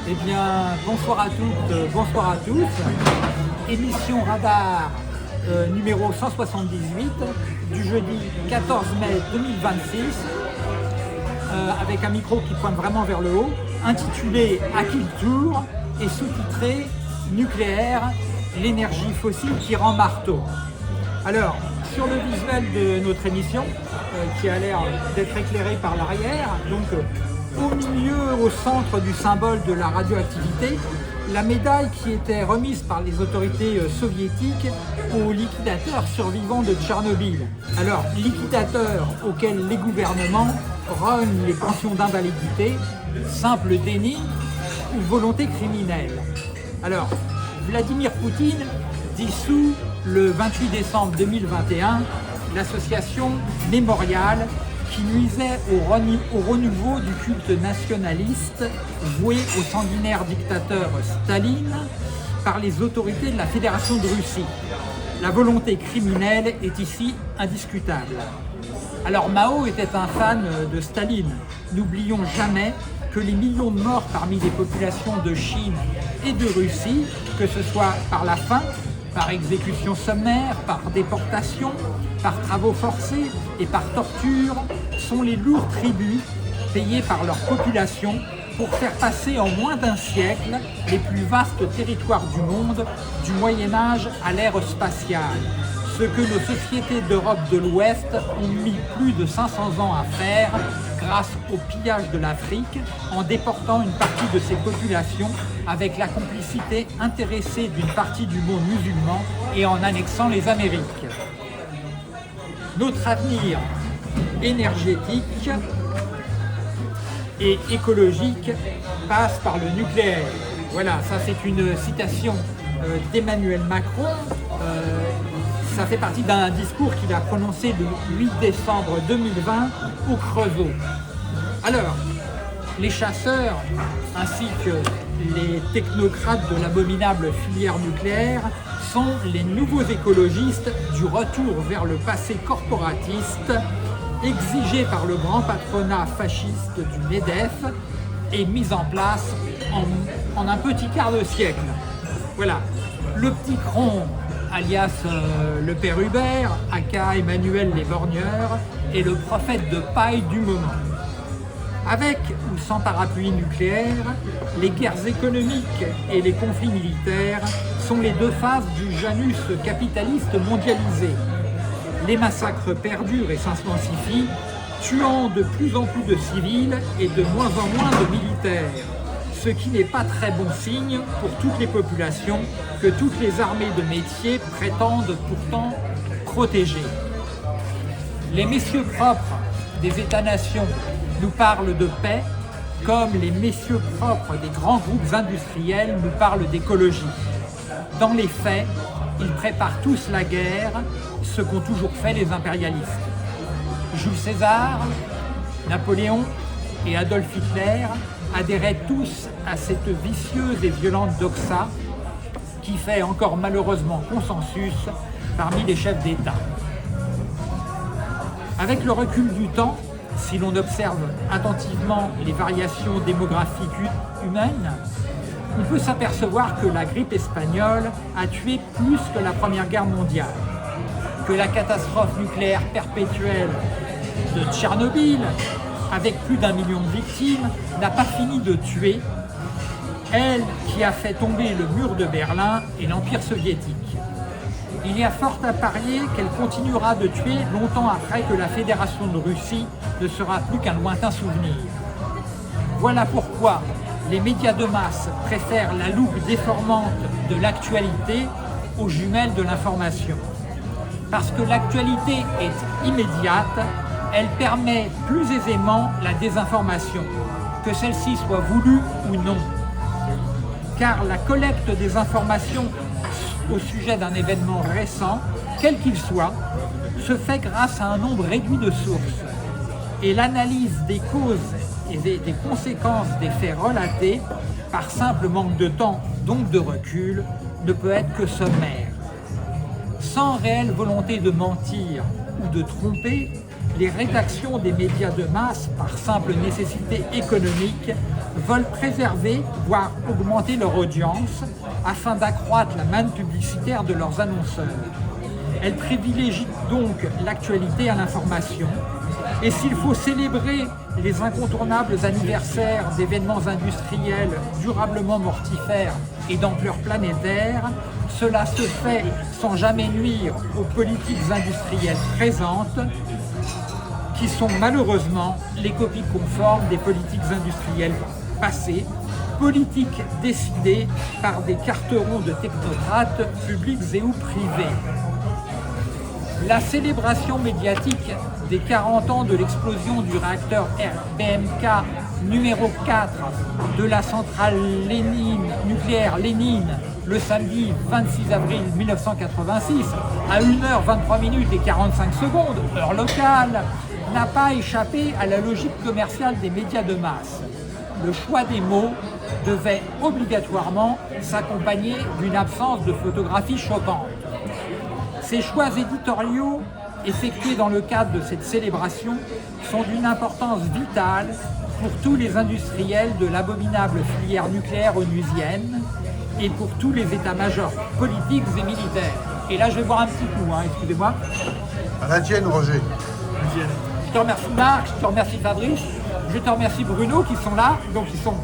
Eh bien, bonsoir à toutes, bonsoir à tous. Émission Radar numéro 178 du jeudi 14 mai 2026 avec un micro qui pointe vraiment vers le haut, intitulé « À qui le tour ?» et sous-titré « Nucléaire, l'énergie fossile qui rend marteau ». Alors, sur le visuel de notre émission, qui a l'air d'être éclairé par l'arrière, donc au milieu, au centre du symbole de la radioactivité, la médaille qui était remise par les autorités soviétiques aux liquidateurs survivants de Tchernobyl. Alors, liquidateurs auxquels les gouvernements rognent les pensions d'invalidité, simple déni ou volonté criminelle. Alors, Vladimir Poutine dissout le 28 décembre 2021 l'association Mémorial qui nuisait au renouveau du culte nationaliste voué au sanguinaire dictateur Staline par les autorités de la Fédération de Russie. La volonté criminelle est ici indiscutable. Alors Mao était un fan de Staline. N'oublions jamais que les millions de morts parmi les populations de Chine et de Russie, que ce soit par la faim, par exécution sommaire, par déportation, par travaux forcés et par torture, sont les lourds tributs payés par leur population pour faire passer en moins d'un siècle les plus vastes territoires du monde, du Moyen-Âge à l'ère spatiale. Ce que nos sociétés d'Europe de l'Ouest ont mis plus de 500 ans à faire grâce au pillage de l'Afrique en déportant une partie de ses populations avec la complicité intéressée d'une partie du monde musulman et en annexant les Amériques. Notre avenir énergétique et écologique passe par le nucléaire. Voilà, ça c'est une citation d'Emmanuel Macron. Ça fait partie d'un discours qu'il a prononcé le 8 décembre 2020 au Creusot. Alors, les chasseurs ainsi que les technocrates de l'abominable filière nucléaire sont les nouveaux écologistes du retour vers le passé corporatiste exigé par le grand patronat fasciste du MEDEF et mis en place en un petit quart de siècle. Voilà, le petit cron alias le père Hubert, aka Emmanuel les borgneurs, est le prophète de paille du moment. Avec ou sans parapluie nucléaire, les guerres économiques et les conflits militaires sont les deux faces du Janus capitaliste mondialisé. Les massacres perdurent et s'intensifient, tuant de plus en plus de civils et de moins en moins de militaires. Ce qui n'est pas très bon signe pour toutes les populations que toutes les armées de métier prétendent pourtant protéger. Les messieurs propres des États-nations nous parlent de paix, comme les messieurs propres des grands groupes industriels nous parlent d'écologie. Dans les faits, ils préparent tous la guerre, ce qu'ont toujours fait les impérialistes. Jules César, Napoléon et Adolf Hitler adhéraient tous à cette vicieuse et violente doxa qui fait encore malheureusement consensus parmi les chefs d'État. Avec le recul du temps, si l'on observe attentivement les variations démographiques humaines, on peut s'apercevoir que la grippe espagnole a tué plus que la Première Guerre mondiale, que la catastrophe nucléaire perpétuelle de Tchernobyl, avec plus d'1 million de victimes, n'a pas fini de tuer, elle qui a fait tomber le mur de Berlin et l'Empire soviétique. Il y a fort à parier qu'elle continuera de tuer longtemps après que la Fédération de Russie ne sera plus qu'un lointain souvenir. Voilà pourquoi les médias de masse préfèrent la loupe déformante de l'actualité aux jumelles de l'information. Parce que l'actualité est immédiate, elle permet plus aisément la désinformation, que celle-ci soit voulue ou non. Car la collecte des informations au sujet d'un événement récent, quel qu'il soit, se fait grâce à un nombre réduit de sources. Et l'analyse des causes et des conséquences des faits relatés, par simple manque de temps, donc de recul, ne peut être que sommaire. Sans réelle volonté de mentir ou de tromper, les rédactions des médias de masse, par simple nécessité économique, veulent préserver, voire augmenter leur audience afin d'accroître la manne publicitaire de leurs annonceurs. Elles privilégient donc l'actualité à l'information. Et s'il faut célébrer les incontournables anniversaires d'événements industriels durablement mortifères et d'ampleur planétaire, cela se fait sans jamais nuire aux politiques industrielles présentes, qui sont malheureusement les copies conformes des politiques industrielles passées, politiques décidées par des carterons de technocrates publics et ou privés. La célébration médiatique des 40 ans de l'explosion du réacteur RBMK numéro 4 de la centrale nucléaire Lénine le samedi 26 avril 1986 à 1h23 et 45 secondes, heure locale, n'a pas échappé à la logique commerciale des médias de masse. Le choix des mots devait obligatoirement s'accompagner d'une absence de photographie choquante. Ces choix éditoriaux effectués dans le cadre de cette célébration sont d'une importance vitale pour tous les industriels de l'abominable filière nucléaire onusienne et pour tous les états-majors politiques et militaires. Et là, je vais boire un petit coup, excusez-moi. À la tienne, Roger. Je te remercie Marc, je te remercie Fabrice, je te remercie Bruno qui sont là, donc ils sont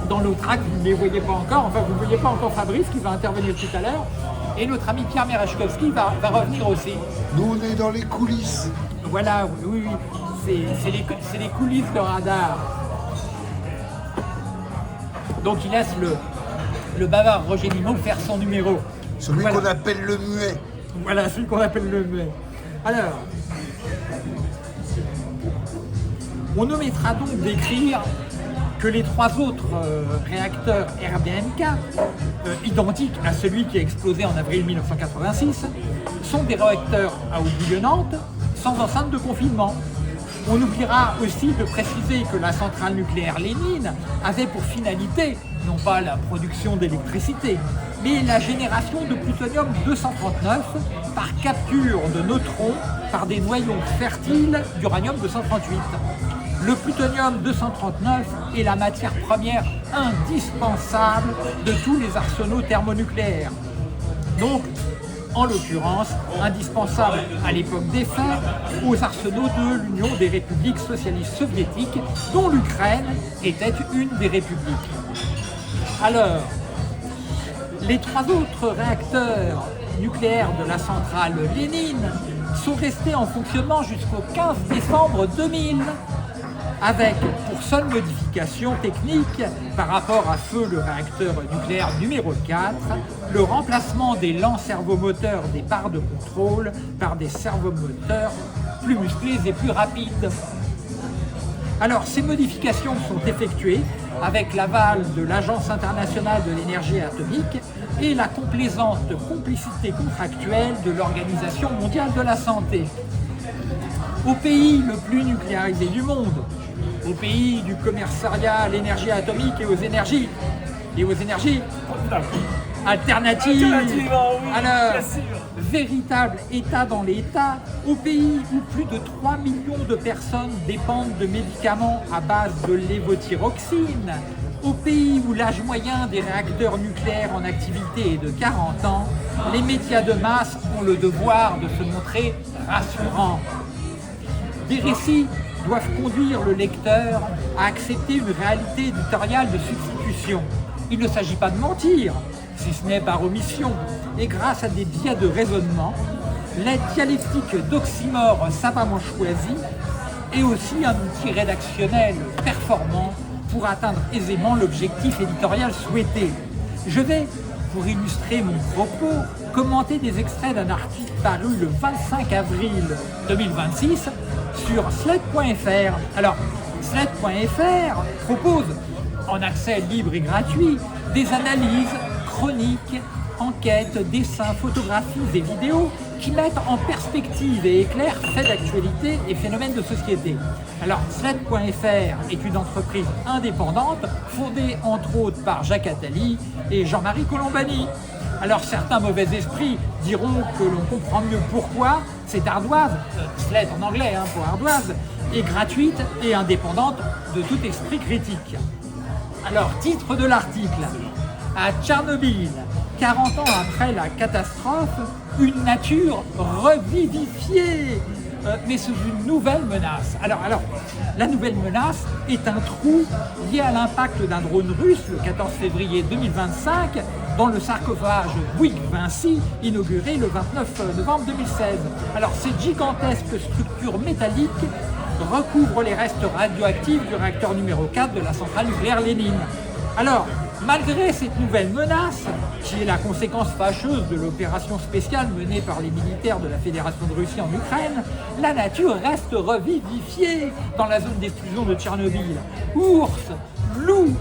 dans le track, vous ne les voyez pas encore, enfin vous ne voyez pas encore Fabrice qui va intervenir tout à l'heure. Et notre ami Pierre Merechkowski va revenir aussi. Nous, on est dans les coulisses. Voilà, oui, c'est les coulisses de radar. Donc il laisse le bavard Roger Nimmo faire son numéro. Celui qu'on appelle le muet. Voilà, celui qu'on appelle le muet. Alors, on omettra donc d'écrire que les 3 autres réacteurs RBMK, identiques à celui qui a explosé en avril 1986, sont des réacteurs à eau bouillonnante sans enceinte de confinement. On oubliera aussi de préciser que la centrale nucléaire Lénine avait pour finalité, non pas la production d'électricité, mais la génération de plutonium-239 par capture de neutrons par des noyaux fertiles d'uranium-238. Le plutonium-239 est la matière première indispensable de tous les arsenaux thermonucléaires. Donc, en l'occurrence, indispensable à l'époque des faits aux arsenaux de l'Union des républiques socialistes soviétiques, dont l'Ukraine était une des républiques. Alors, les 3 autres réacteurs nucléaires de la centrale Lénine sont restés en fonctionnement jusqu'au 15 décembre 2000, avec pour seule modification technique par rapport à feu le réacteur nucléaire numéro 4, le remplacement des lents servomoteurs des barres de contrôle par des servomoteurs plus musclés et plus rapides. Alors ces modifications sont effectuées avec l'aval de l'Agence internationale de l'énergie atomique et la complaisante complicité contractuelle de l'Organisation mondiale de la santé. Au pays le plus nucléarisé du monde, au pays du commissariat à l'énergie atomique et aux énergies alternatives. Alors, véritable État dans l'État, au pays où plus de 3 millions de personnes dépendent de médicaments à base de lévothyroxine, au pays où l'âge moyen des réacteurs nucléaires en activité est de 40 ans, les médias de masse ont le devoir de se montrer rassurants. Des récits doivent conduire le lecteur à accepter une réalité éditoriale de substitution. Il ne s'agit pas de mentir, si ce n'est par omission, et grâce à des biais de raisonnement, la dialectique d'oxymore savamment choisie est aussi un outil rédactionnel performant pour atteindre aisément l'objectif éditorial souhaité. Je vais, pour illustrer mon propos, commenter des extraits d'un article paru le 25 avril 2026 sur Sled.fr. Alors, Sled.fr propose, en accès libre et gratuit, des analyses, chroniques, enquêtes, dessins, photographies et vidéos qui mettent en perspective et éclairent faits d'actualité et phénomènes de société. Alors, Sled.fr est une entreprise indépendante fondée entre autres par Jacques Attali et Jean-Marie Colombani. Alors certains mauvais esprits diront que l'on comprend mieux pourquoi cette ardoise, Sled en anglais pour ardoise, est gratuite et indépendante de tout esprit critique. Alors, titre de l'article. À Tchernobyl, 40 ans après la catastrophe, une nature revivifiée, mais sous une nouvelle menace. Alors, la nouvelle menace est un trou lié à l'impact d'un drone russe le 14 février 2025 dans le sarcophage Bouygues-Vinci, inauguré le 29 novembre 2016. Alors, cette gigantesque structure métallique recouvre les restes radioactifs du réacteur numéro 4 de la centrale nucléaire Lénine. Alors, malgré cette nouvelle menace, qui est la conséquence fâcheuse de l'opération spéciale menée par les militaires de la Fédération de Russie en Ukraine, la nature reste revivifiée dans la zone d'exclusion de Tchernobyl. Ours, loups,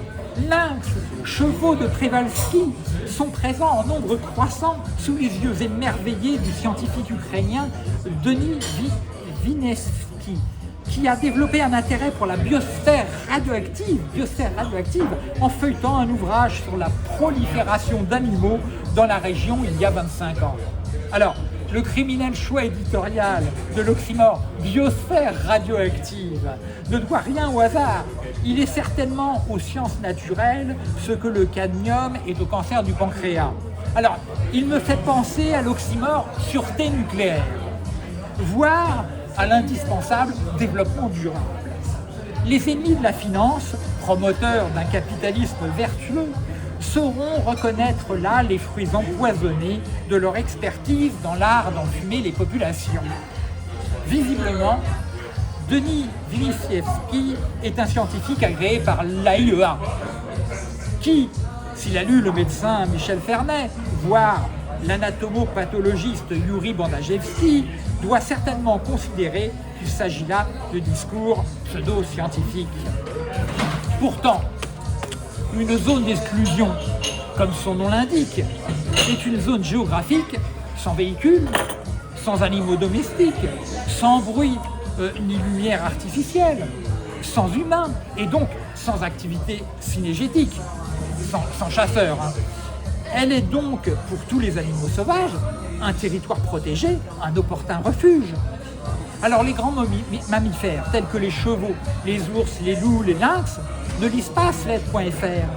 lynx, chevaux de Przewalski sont présents en nombre croissant sous les yeux émerveillés du scientifique ukrainien Denis Vineski, qui a développé un intérêt pour la biosphère radioactive en feuilletant un ouvrage sur la prolifération d'animaux dans la région il y a 25 ans. Alors, le criminel choix éditorial de l'oxymore biosphère radioactive ne doit rien au hasard. Il est certainement aux sciences naturelles ce que le cadmium est au cancer du pancréas. Alors, il me fait penser à l'oxymore sûreté nucléaire, voire à l'indispensable développement durable. Les ennemis de la finance, promoteurs d'un capitalisme vertueux, sauront reconnaître là les fruits empoisonnés de leur expertise dans l'art d'enfumer les populations. Visiblement, Denis Vinicievski est un scientifique agréé par l'AIEA, qui, s'il a lu le médecin Michel Fernet, voire l'anatomopathologiste Yuri Bandajevski, doit certainement considérer qu'il s'agit là de discours pseudo-scientifiques. Pourtant, une zone d'exclusion, comme son nom l'indique, est une zone géographique sans véhicules, sans animaux domestiques, sans bruit ni lumière artificielle, sans humains et donc sans activité cinégétique, sans chasseurs. Elle est donc, pour tous les animaux sauvages, un territoire protégé, un opportun refuge. Alors les grands mammifères, tels que les chevaux, les ours, les loups, les lynx, ne lisent pas sled.fr.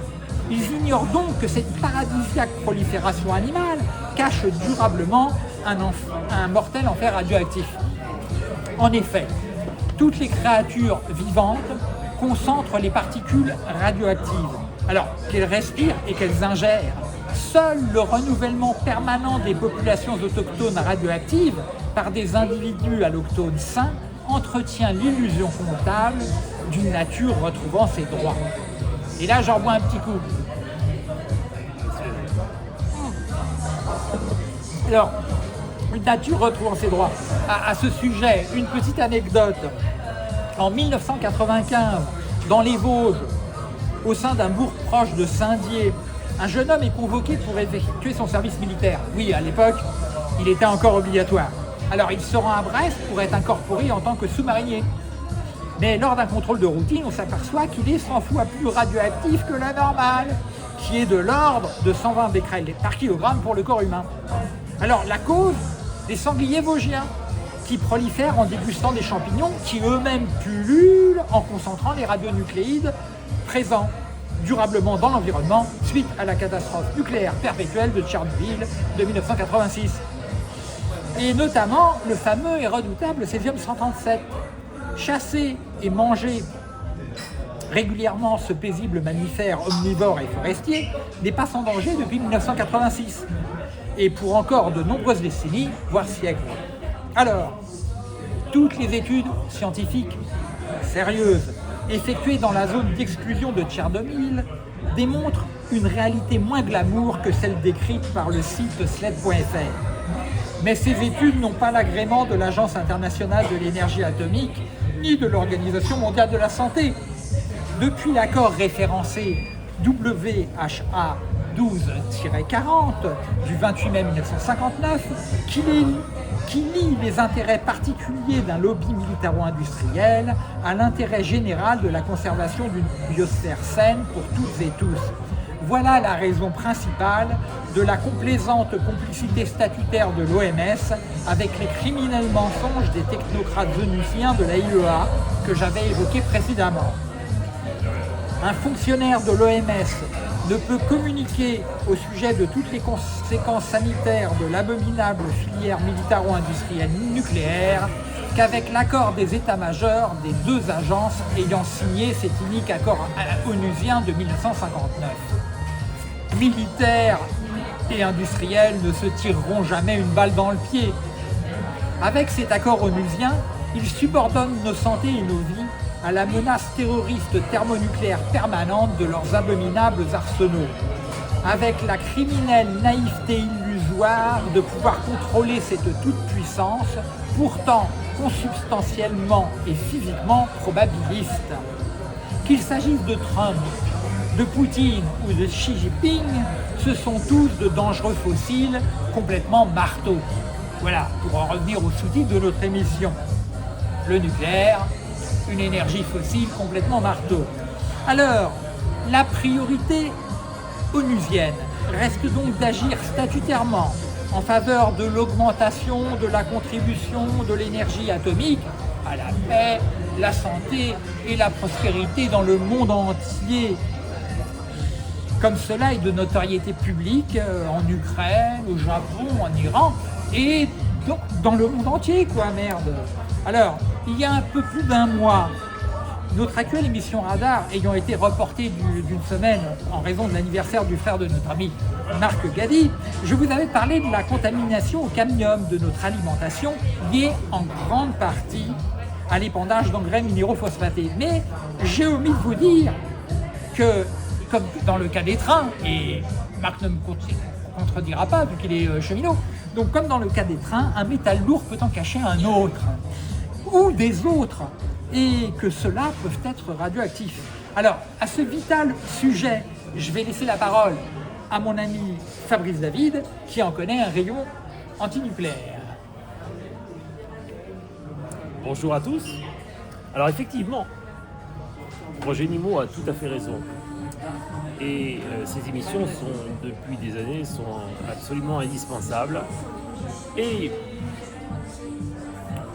Ils ignorent donc que cette paradisiaque prolifération animale cache durablement un mortel enfer radioactif. En effet, toutes les créatures vivantes concentrent les particules radioactives, alors qu'elles respirent et qu'elles ingèrent. Seul le renouvellement permanent des populations autochtones radioactives par des individus allochtones sains entretient l'illusion comptable d'une nature retrouvant ses droits. Et là, j'en bois un petit coup. Alors, une nature retrouvant ses droits. À ce sujet, une petite anecdote. En 1995, dans les Vosges, au sein d'un bourg proche de Saint-Dié, un jeune homme est convoqué pour effectuer son service militaire. Oui, à l'époque, il était encore obligatoire. Alors, il se rend à Brest pour être incorporé en tant que sous-marinier. Mais lors d'un contrôle de routine, on s'aperçoit qu'il est 100 fois plus radioactif que la normale, qui est de l'ordre de 120 becquerels par kilogramme pour le corps humain. Alors, la cause, des sangliers vosgiens, qui prolifèrent en dégustant des champignons qui eux-mêmes pullulent en concentrant les radionucléides présents durablement dans l'environnement suite à la catastrophe nucléaire perpétuelle de Tchernobyl de 1986. Et notamment le fameux et redoutable césium-137. Chasser et manger régulièrement ce paisible mammifère omnivore et forestier n'est pas sans danger depuis 1986 et pour encore de nombreuses décennies, voire siècles. Alors, toutes les études scientifiques sérieuses effectuées dans la zone d'exclusion de Tchernobyl démontrent une réalité moins glamour que celle décrite par le site sled.fr. Mais ces études n'ont pas l'agrément de l'Agence internationale de l'énergie atomique ni de l'Organisation mondiale de la santé. Depuis l'accord référencé WHA 12-40 du 28 mai 1959, qui lie les intérêts particuliers d'un lobby militaro-industriel à l'intérêt général de la conservation d'une biosphère saine pour toutes et tous. Voilà la raison principale de la complaisante complicité statutaire de l'OMS avec les criminels mensonges des technocrates vénusiens de l'AIEA que j'avais évoqués précédemment. un fonctionnaire de l'OMS ne peut communiquer au sujet de toutes les conséquences sanitaires de l'abominable filière militaro-industrielle nucléaire qu'avec l'accord des états-majors des deux agences ayant signé cet unique accord onusien de 1959. Militaires et industriels ne se tireront jamais une balle dans le pied. Avec cet accord onusien, ils subordonnent nos santé et nos vies à la menace terroriste thermonucléaire permanente de leurs abominables arsenaux, avec la criminelle naïveté illusoire de pouvoir contrôler cette toute-puissance, pourtant consubstantiellement et physiquement probabiliste. Qu'il s'agisse de Trump, de Poutine ou de Xi Jinping, ce sont tous de dangereux fossiles complètement marteaux. Voilà, pour en revenir au sous-titre de notre émission. Le nucléaire, une énergie fossile complètement marteau. Alors, la priorité onusienne reste donc d'agir statutairement en faveur de l'augmentation de la contribution de l'énergie atomique à la paix, la santé et la prospérité dans le monde entier. Comme cela est de notoriété publique en Ukraine, au Japon, en Iran et dans le monde entier, quoi, merde. Alors, il y a un peu plus d'un mois, notre actuelle émission Radar ayant été reportée d'une semaine en raison de l'anniversaire du frère de notre ami Marc Gadi, je vous avais parlé de la contamination au cadmium de notre alimentation liée en grande partie à l'épandage d'engrais minéraux phosphatés. Mais j'ai omis de vous dire que, comme dans le cas des trains, et Marc ne me contredira pas vu qu'il est cheminot, donc comme dans le cas des trains, un métal lourd peut en cacher un autre, ou des autres, et que ceux-là peuvent être radioactifs. Alors, à ce vital sujet, je vais laisser la parole à mon ami Fabrice David, qui en connaît un rayon antinucléaire. Bonjour à tous. Alors effectivement, Roger Nimmo a tout à fait raison. Et ces émissions depuis des années, sont absolument indispensables. Et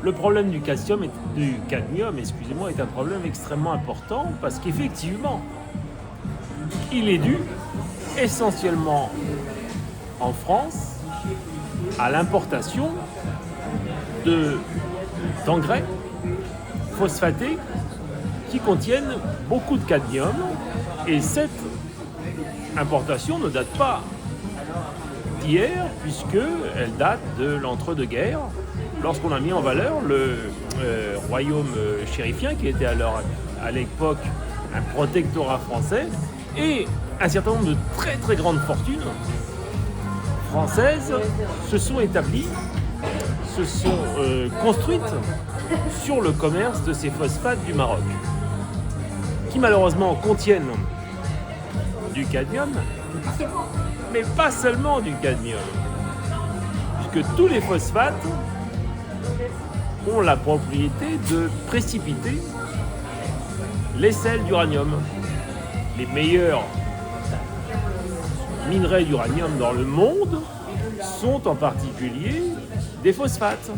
le problème du cadmium est un problème extrêmement important parce qu'effectivement, il est dû essentiellement en France à l'importation d'engrais phosphatés qui contiennent beaucoup de cadmium, et cette importation ne date pas d'hier puisqu'elle date de l'entre-deux-guerres, lorsqu'on a mis en valeur le royaume chérifien qui était alors à l'époque un protectorat français, et un certain nombre de très très grandes fortunes françaises se sont établies, se sont construites sur le commerce de ces phosphates du Maroc, qui malheureusement contiennent du cadmium, mais pas seulement du cadmium, puisque tous les phosphates ont la propriété de précipiter les sels d'uranium. Les meilleurs minerais d'uranium dans le monde sont en particulier des phosphates.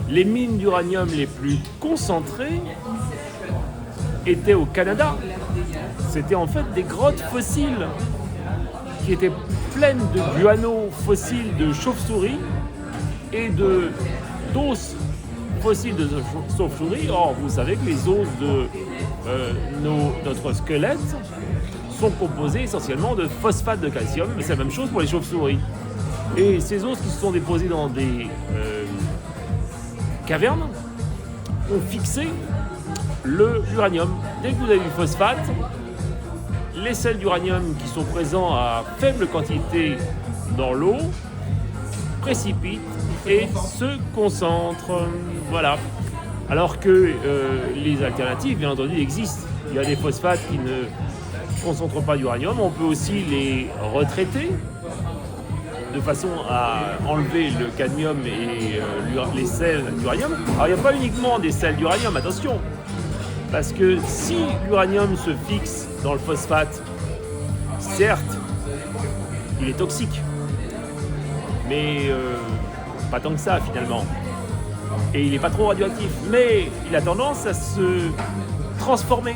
Les mines d'uranium les plus concentrées étaient au Canada. C'était en fait des grottes fossiles qui étaient pleines de guano fossiles de chauve-souris et d'os fossiles de chauve-souris. Or, vous savez que les os de notre squelette sont composés essentiellement de phosphate de calcium, mais c'est la même chose pour les chauves-souris. Et ces os qui se sont déposés dans des cavernes ont fixé l'uranium. Dès que vous avez du phosphate, les sels d'uranium qui sont présents à faible quantité dans l'eau précipitent et se concentrent. Voilà. Alors que les alternatives, bien entendu, existent. Il y a des phosphates qui ne concentrent pas d'uranium. On peut aussi les retraiter de façon à enlever le cadmium et les sels d'uranium. Alors il n'y a pas uniquement des sels d'uranium, attention, parce que si l'uranium se fixe dans le phosphate, certes, il est toxique, mais pas tant que ça finalement. Et il n'est pas trop radioactif, mais il a tendance à se transformer.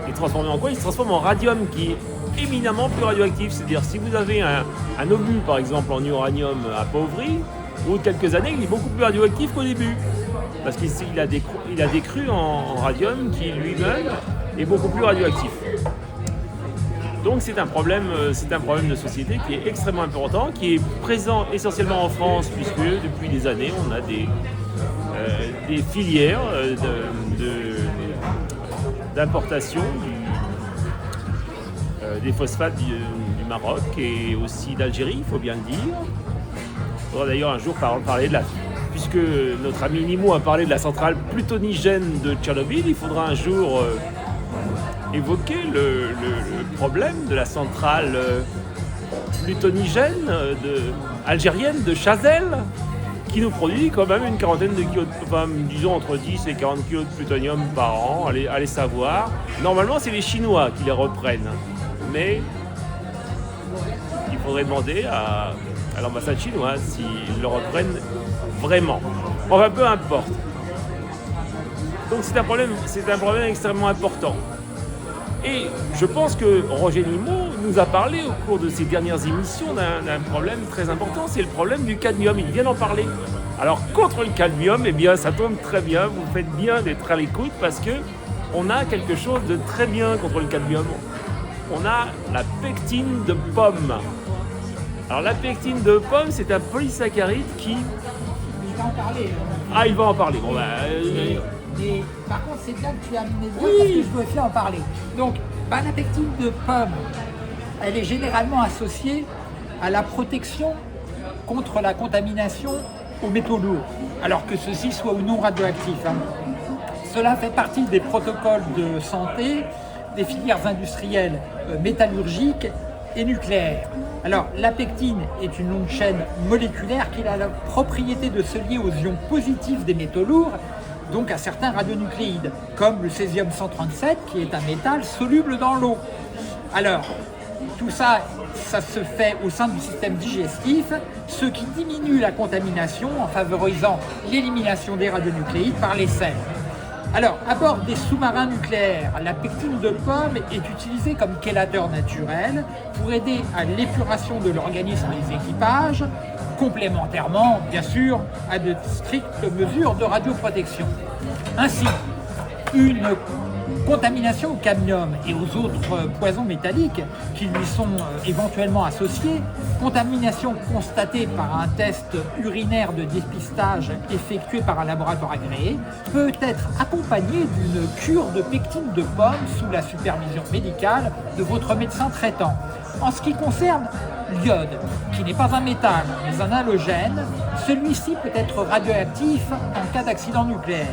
Et transformer en quoi? Il se transforme en radium qui est éminemment plus radioactif. C'est-à-dire si vous avez un obus par exemple en uranium appauvri, au bout de quelques années il est beaucoup plus radioactif qu'au début. Parce qu'il a des crus en radium qui lui-même est beaucoup plus radioactif. Donc c'est un problème de société qui est extrêmement important, qui est présent essentiellement en France, puisque depuis des années on a des filières d'importation des phosphates du Maroc et aussi d'Algérie, il faut bien le dire. On va d'ailleurs un jour parler de puisque notre ami Nimo a parlé de la centrale plutonigène de Tchernobyl, il faudra un jour évoquer le problème de la centrale plutonigène algérienne de Chazelle, qui nous produit quand même une quarantaine de kilos, disons entre 10 et 40 kilos de plutonium par an, allez savoir. Normalement, c'est les Chinois qui les reprennent, mais il faudrait demander à l'ambassade chinoise s'ils le reprennent vraiment. Enfin, peu importe. Donc c'est un problème extrêmement important. Et je pense que Roger Nimo nous a parlé au cours de ces dernières émissions d'un problème très important, c'est le problème du cadmium. Il vient d'en parler. Alors contre le cadmium, eh bien ça tombe très bien, vous faites bien d'être à l'écoute parce que on a quelque chose de très bien contre le cadmium. On a la pectine de pomme. Alors la pectine de pomme, c'est un polysaccharide qui... Il va en parler. Ah, il va en parler. Bon, Mais par contre, c'est bien que tu as amené ça parce que je dois aussi en parler. Donc, la pectine de pomme, elle est généralement associée à la protection contre la contamination aux métaux lourds, alors que ceux-ci soient ou non radioactifs. Cela fait partie des protocoles de santé des filières industrielles métallurgiques et nucléaires. Alors, la pectine est une longue chaîne moléculaire qui a la propriété de se lier aux ions positifs des métaux lourds, donc à certains radionucléides, comme le césium-137, qui est un métal soluble dans l'eau. Alors, tout ça, ça se fait au sein du système digestif, ce qui diminue la contamination en favorisant l'élimination des radionucléides par les selles. Alors, à bord des sous-marins nucléaires, la pectine de pomme est utilisée comme chélateur naturel pour aider à l'épuration de l'organisme des équipages, complémentairement, bien sûr, à de strictes mesures de radioprotection. Ainsi, une contamination au cadmium et aux autres poisons métalliques qui lui sont éventuellement associés, contamination constatée par un test urinaire de dépistage effectué par un laboratoire agréé, peut être accompagnée d'une cure de pectine de pomme sous la supervision médicale de votre médecin traitant. En ce qui concerne l'iode, qui n'est pas un métal mais un halogène, celui-ci peut être radioactif en cas d'accident nucléaire.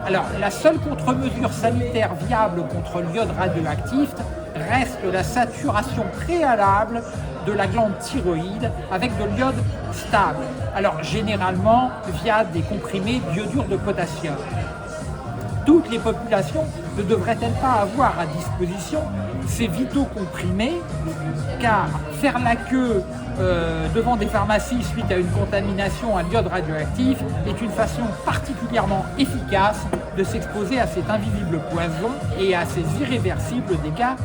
Alors, la seule contre-mesure sanitaire viable contre l'iode radioactif reste la saturation préalable de la glande thyroïde avec de l'iode stable. Alors, généralement, via des comprimés d'iodure de potassium. Toutes les populations ne devraient-elles pas avoir à disposition ces vitaux comprimés, car faire la queue devant des pharmacies suite à une contamination à l'iode radioactif est une façon particulièrement efficace de s'exposer à cet invisible poison et à ces irréversibles dégâts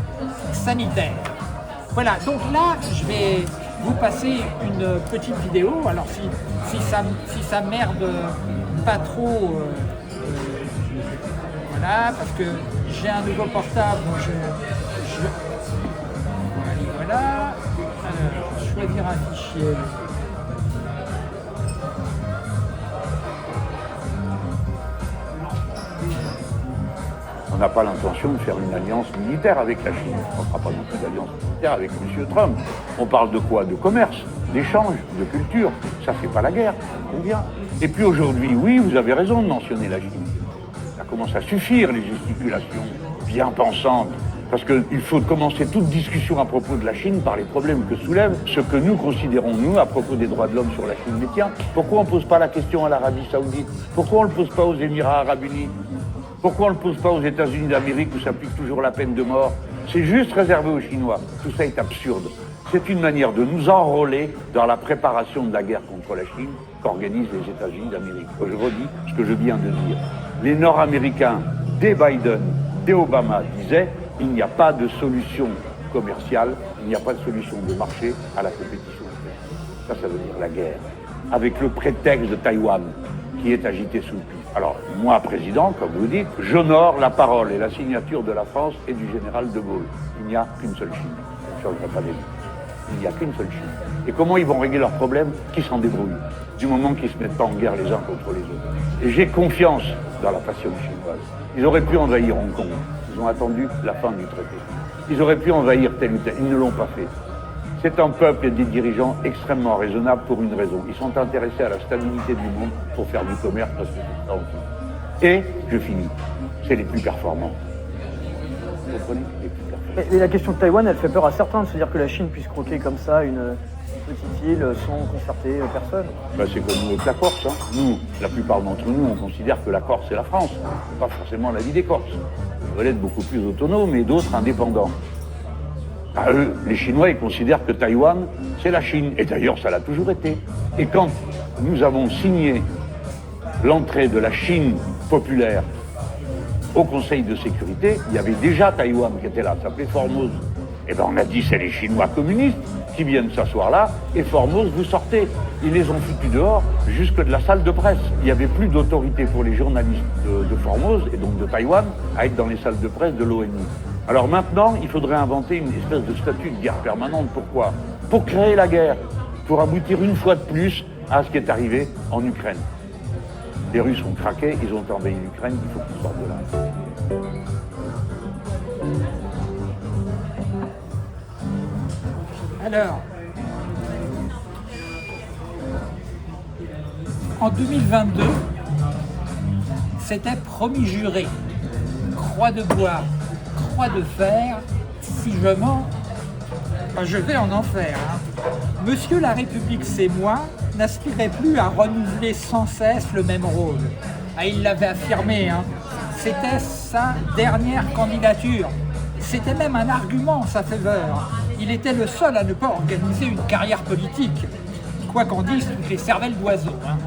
sanitaires. Voilà, donc là, je vais vous passer une petite vidéo. Alors si ça merde pas trop, voilà, parce que j'ai un nouveau portable, donc voilà. Alors, choisir un fichier. On n'a pas l'intention de faire une alliance militaire avec la Chine. On ne fera pas non plus d'alliance militaire avec M. Trump. On parle de quoi? De commerce, d'échange, de culture. Ça ne fait pas la guerre, on vient. Et puis aujourd'hui, oui, vous avez raison de mentionner la Chine. Ça commence à suffire, les gesticulations bien pensantes. Parce qu'il faut commencer toute discussion à propos de la Chine par les problèmes que soulève ce que nous considérons, nous, à propos des droits de l'homme sur la Chine. Mais tiens, pourquoi on ne pose pas la question à l'Arabie Saoudite? Pourquoi on ne le pose pas aux Émirats Arabes Unis? Pourquoi on ne le pose pas aux États-Unis d'Amérique où s'applique toujours la peine de mort? C'est juste réservé aux Chinois. Tout ça est absurde. C'est une manière de nous enrôler dans la préparation de la guerre contre la Chine qu'organisent les États-Unis d'Amérique. Je redis ce que je viens de dire. Les Nord-Américains, dès Biden, dès Obama, disaient Il n'y a pas de solution commerciale, il n'y a pas de solution de marché à la compétition. Ça veut dire la guerre. Avec le prétexte de Taïwan qui est agité sous le pif. Alors, moi, président, comme vous dites, j'honore la parole et la signature de la France et du général de Gaulle. Il n'y a qu'une seule Chine. Ça, on ne peut pas dire. Il n'y a qu'une seule Chine. Et comment ils vont régler leurs problèmes? Qui s'en débrouillent, du moment qu'ils ne se mettent pas en guerre les uns contre les autres. Et j'ai confiance dans la passion chinoise. Ils auraient pu envahir Hong Kong. Ils ont attendu la fin du traité. Ils auraient pu envahir tel ou tel. Ils ne l'ont pas fait. C'est un peuple et des dirigeants extrêmement raisonnables pour une raison. Ils sont intéressés à la stabilité du monde pour faire du commerce parce que c'est ça aussi. Et, je finis, c'est les plus performants. Vous comprenez? Les plus performants. Et la question de Taïwan, elle fait peur à certains de se dire que la Chine puisse croquer comme ça une petite île sans concerter personne. Ben, c'est comme nous avec la Corse. Hein. Nous, la plupart d'entre nous, on considère que la Corse, c'est la France. Pas forcément la vie des Corses. Ils veulent être beaucoup plus autonomes et d'autres indépendants. Eux, les Chinois, ils considèrent que Taïwan, c'est la Chine. Et d'ailleurs, ça l'a toujours été. Et quand nous avons signé l'entrée de la Chine populaire au Conseil de sécurité, il y avait déjà Taïwan qui était là, ça s'appelait Formose. Et bien on a dit, c'est les Chinois communistes qui viennent s'asseoir là, et Formose, vous sortez. Ils les ont foutus dehors, jusque de la salle de presse. Il n'y avait plus d'autorité pour les journalistes de Formose, et donc de Taïwan, à être dans les salles de presse de l'ONU. Alors maintenant, il faudrait inventer une espèce de statut de guerre permanente. Pourquoi? Pour créer la guerre, pour aboutir une fois de plus à ce qui est arrivé en Ukraine. Les Russes ont craqué, ils ont envahi l'Ukraine, il faut qu'ils sortent de là. Alors, en 2022, c'était promis juré. Croix de bois, croix de fer, si je mens, je vais en enfer. Hein. Monsieur la République, c'est moi, n'aspirait plus à renouveler sans cesse le même rôle. Ah, il l'avait affirmé, hein. C'était sa dernière candidature. C'était même un argument en sa faveur. Il était le seul à ne pas organiser une carrière politique, quoi qu'en disent toutes les cervelles d'oiseaux. Hein.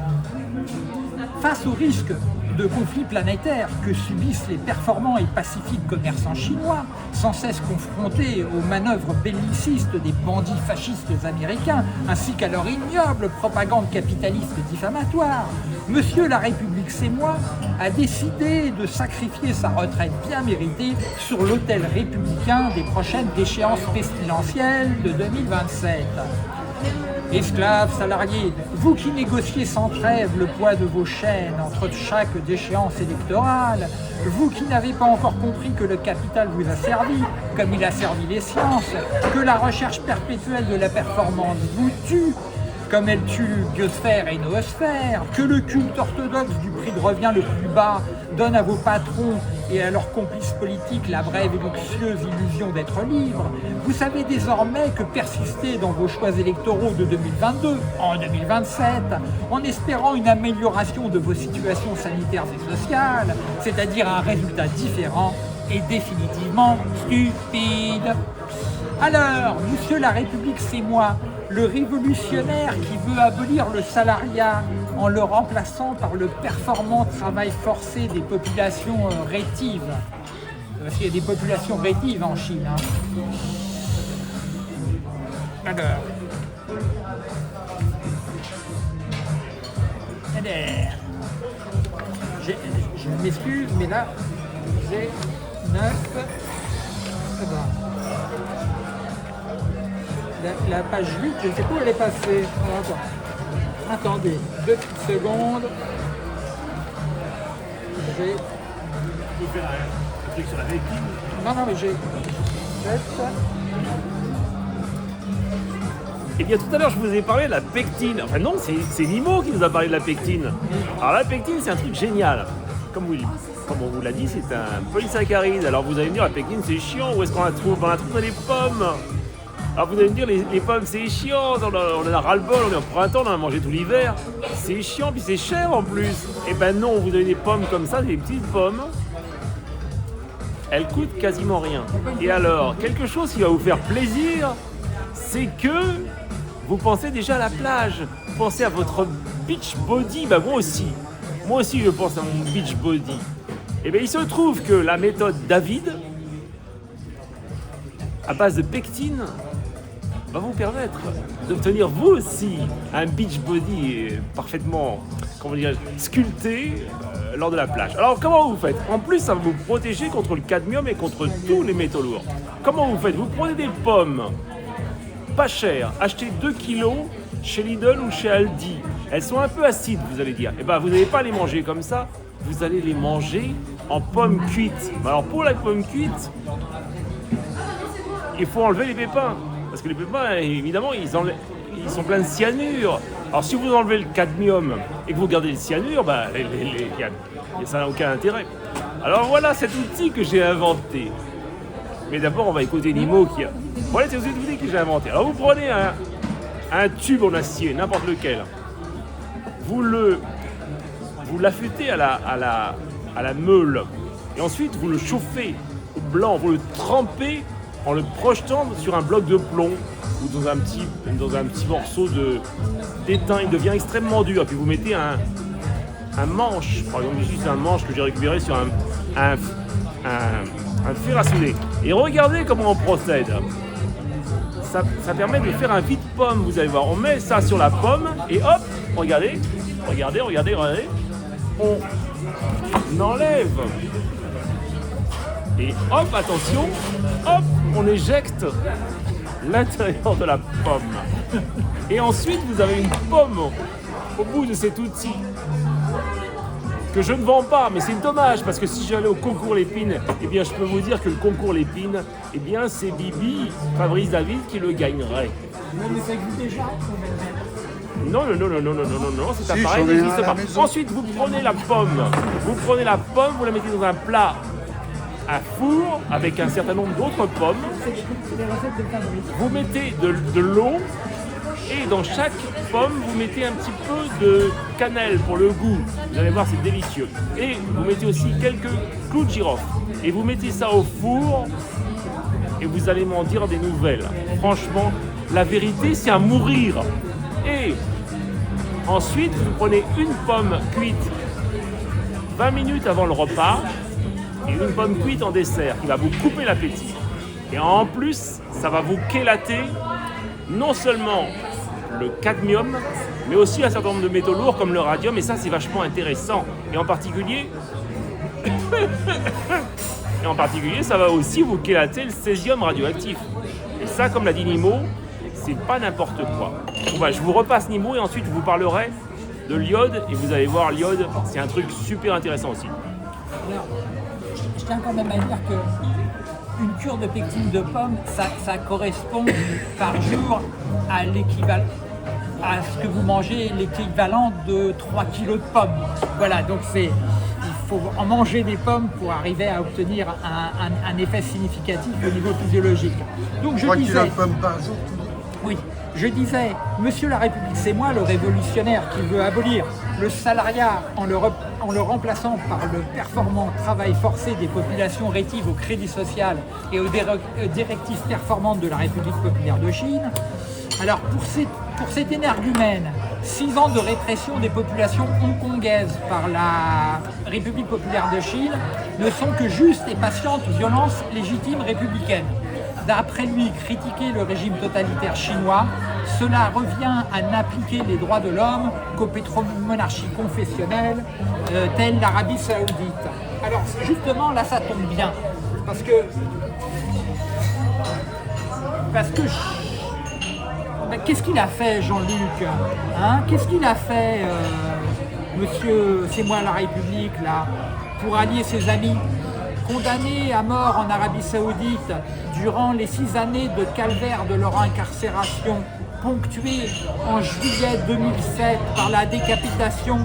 Face au risque de conflits planétaires que subissent les performants et pacifiques commerçants chinois, sans cesse confrontés aux manœuvres bellicistes des bandits fascistes américains, ainsi qu'à leur ignoble propagande capitaliste diffamatoire, Monsieur la République, c'est moi, a décidé de sacrifier sa retraite bien méritée sur l'autel républicain des prochaines échéances pestilentielles de 2027. Esclaves, salariés, vous qui négociez sans trêve le poids de vos chaînes entre chaque déchéance électorale, vous qui n'avez pas encore compris que le capital vous a servi, comme il a servi les sciences, que la recherche perpétuelle de la performance vous tue, comme elle tue biosphère et noosphère, que le culte orthodoxe du prix de revient le plus bas donne à vos patrons et à leurs complices politiques la brève et luxueuse illusion d'être libres, vous savez désormais que persister dans vos choix électoraux de 2022 en 2027, en espérant une amélioration de vos situations sanitaires et sociales, c'est-à-dire un résultat différent, est définitivement stupide. Alors, Monsieur la République, c'est moi, le révolutionnaire qui veut abolir le salariat en le remplaçant par le performant travail forcé des populations rétives. Parce qu'il y a des populations rétives en Chine. Hein. Alors, je m'excuse, mais là, j'ai 9. La page 8, je ne sais pas où elle est passée. Alors, attendez, 2 petites secondes. J'ai... Vous faire un truc sur la victime. Non, mais j'ai 7. Eh bien, tout à l'heure, je vous ai parlé de la pectine. Enfin non, c'est Nimo qui nous a parlé de la pectine. Alors la pectine, c'est un truc génial. Comme on vous l'a dit, c'est un polysaccharide. Alors vous allez me dire, la pectine, c'est chiant. Où est-ce qu'on la trouve? On la trouve dans les pommes. Alors vous allez me dire, les pommes c'est chiant, on en a ras-le-bol, on est en printemps, on en a mangé tout l'hiver. C'est chiant, puis c'est cher en plus. Eh ben non, vous avez des pommes comme ça, des petites pommes. Elles coûtent quasiment rien. Et alors, quelque chose qui va vous faire plaisir, c'est que vous pensez déjà à la plage. Vous pensez à votre beach body, bah moi aussi. Moi aussi je pense à mon beach body. Eh bien il se trouve que la méthode David à base de pectine va vous permettre d'obtenir vous aussi un beach body parfaitement, comment dire, sculpté lors de la plage. Alors comment vous faites? En plus, ça va vous protéger contre le cadmium et contre tous les métaux lourds. Comment vous faites? Vous prenez des pommes pas chères, achetez 2 kilos chez Lidl ou chez Aldi. Elles sont un peu acides, vous allez dire. Eh bien, vous n'allez pas les manger comme ça, vous allez les manger en pommes cuites. Alors pour la pomme cuite, il faut enlever les pépins. Parce que les pépins, évidemment, ils sont pleins de cyanure. Alors si vous enlevez le cadmium et que vous gardez le cyanure, ça n'a aucun intérêt. Alors voilà cet outil que j'ai inventé. Mais d'abord, on va écouter Nimo qui a... Voilà cet outil que j'ai inventé. Alors vous prenez un tube en acier, n'importe lequel. Vous l'affûtez à la meule. Et ensuite, vous le chauffez au blanc, vous le trempez en le projetant sur un bloc de plomb ou dans un petit morceau d'étain. Il devient extrêmement dur. Puis vous mettez un manche, par exemple ici c'est un manche que j'ai récupéré sur un fer à souder. Et regardez comment on procède. Ça permet de faire un vide-pomme, vous allez voir. On met ça sur la pomme et hop, regardez. On enlève. Et hop, attention, hop, on éjecte l'intérieur de la pomme. Et ensuite, vous avez une pomme au bout de cet outil que je ne vends pas, mais c'est dommage parce que si j'allais au concours Lépine, eh bien, je peux vous dire que le concours Lépine, eh bien, c'est Bibi, Fabrice David qui le gagnerait. Mais ça existe déjà. Non, cet appareil n'existe pas. Ensuite, vous prenez la pomme, vous la mettez dans un plat à four avec un certain nombre d'autres pommes. Vous mettez de l'eau et dans chaque pomme, vous mettez un petit peu de cannelle pour le goût. Vous allez voir, c'est délicieux. Et vous mettez aussi quelques clous de girofle. Et vous mettez ça au four et vous allez m'en dire des nouvelles. Franchement, la vérité, c'est à mourir. Et ensuite, vous prenez une pomme cuite 20 minutes avant le repas et une pomme cuite en dessert qui va vous couper l'appétit. Et en plus, ça va vous kélater non seulement le cadmium, mais aussi un certain nombre de métaux lourds comme le radium, et ça c'est vachement intéressant. Et en particulier, ça va aussi vous kélater le césium radioactif. Et ça, comme l'a dit Nimo, c'est pas n'importe quoi. Bon, bah, je vous repasse Nimo et ensuite je vous parlerai de l'iode, et vous allez voir, l'iode, c'est un truc super intéressant aussi. Alors, je tiens quand même à dire que une cure de pectine de pomme, ça correspond par jour à l'équivalent, à ce que vous mangez, l'équivalent de 3 kilos de pommes. Voilà, donc il faut en manger des pommes pour arriver à obtenir un effet significatif au niveau physiologique. Donc je 3 disais, kilos de pommes par jour. oui, je disais, Monsieur la République, c'est moi le révolutionnaire qui veut abolir le salariat en le remplaçant par le performant travail forcé des populations rétives au crédit social et aux directives performantes de la République populaire de Chine. Alors pour cet énergumène, 6 ans de répression des populations hongkongaises par la République populaire de Chine ne sont que justes et patientes violences légitimes républicaines. D'après lui, critiquer le régime totalitaire chinois, cela revient à n'appliquer les droits de l'homme qu'aux pétromonarchies confessionnelles telles l'Arabie Saoudite. Alors justement, là ça tombe bien, parce que qu'est-ce qu'il a fait Jean-Luc, hein? Qu'est-ce qu'il a fait monsieur, c'est moi la République là, pour allier ses amis? Condamnés à mort en Arabie Saoudite durant les 6 années de calvaire de leur incarcération, ponctuée en juillet 2007 par la décapitation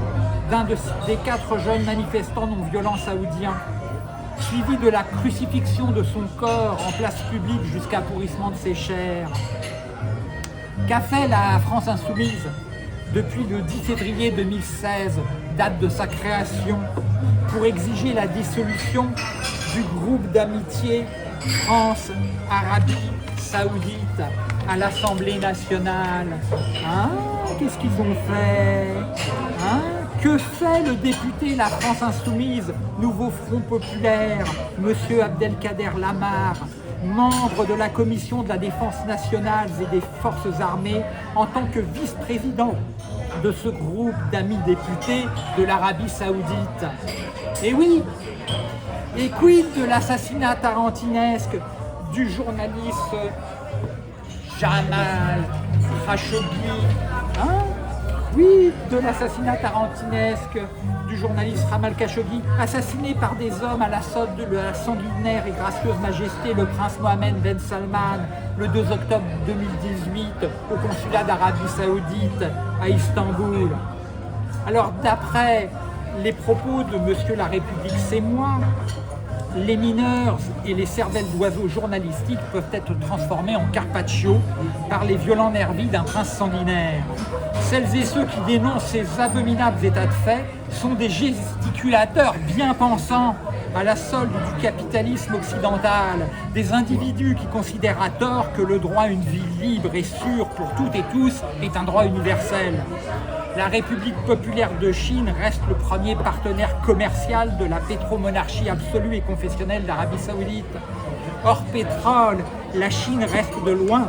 d'un des 4 jeunes manifestants non violents saoudiens, suivi de la crucifixion de son corps en place publique jusqu'à pourrissement de ses chairs. Qu'a fait la France Insoumise depuis le 10 février 2016, date de sa création, pour exiger la dissolution du groupe d'amitié France-Arabie Saoudite à l'Assemblée nationale? Hein? Qu'est-ce qu'ils ont fait? Hein? Que fait le député La France Insoumise, Nouveau Front Populaire, Monsieur Abdelkader Lamar, membre de la commission de la défense nationale et des forces armées, en tant que vice-président de ce groupe d'amis députés de l'Arabie Saoudite. Et oui, et quid de l'assassinat tarantinesque du journaliste Jamal Khashoggi, hein? Oui, de l'assassinat tarantinesque du journaliste Jamal Khashoggi, assassiné par des hommes à la solde de la sanguinaire et gracieuse majesté le prince Mohammed Ben Salman le 2 octobre 2018 au consulat d'Arabie Saoudite à Istanbul. Alors d'après les propos de Monsieur la République, c'est moi, les mineurs et les cervelles d'oiseaux journalistiques peuvent être transformés en carpaccio par les violents nervis d'un prince sanguinaire. Celles et ceux qui dénoncent ces abominables états de fait sont des gesticulateurs bien pensants à la solde du capitalisme occidental, des individus qui considèrent à tort que le droit à une vie libre et sûre pour toutes et tous est un droit universel. La République populaire de Chine reste le premier partenaire commercial de la pétromonarchie absolue et confessionnelle d'Arabie Saoudite. Hors pétrole, la Chine reste de loin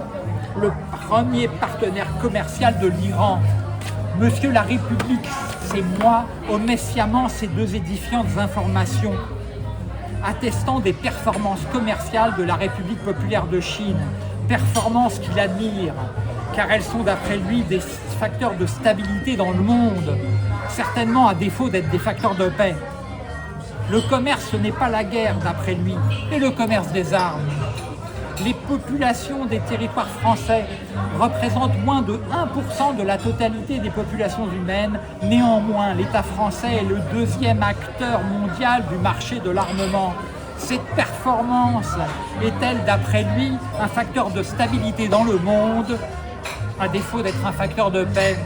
le premier partenaire commercial de l'Iran. Monsieur la République, c'est moi, omet sciemment ces deux édifiantes informations, attestant des performances commerciales de la République populaire de Chine, performances qu'il admire, car elles sont d'après lui des facteurs de stabilité dans le monde, certainement à défaut d'être des facteurs de paix. Le commerce, ce n'est pas la guerre d'après lui, et le commerce des armes. Les populations des territoires français représentent moins de 1% de la totalité des populations humaines. Néanmoins, l'État français est le deuxième acteur mondial du marché de l'armement. Cette performance est-elle, d'après lui, un facteur de stabilité dans le monde, à défaut d'être un facteur de paix?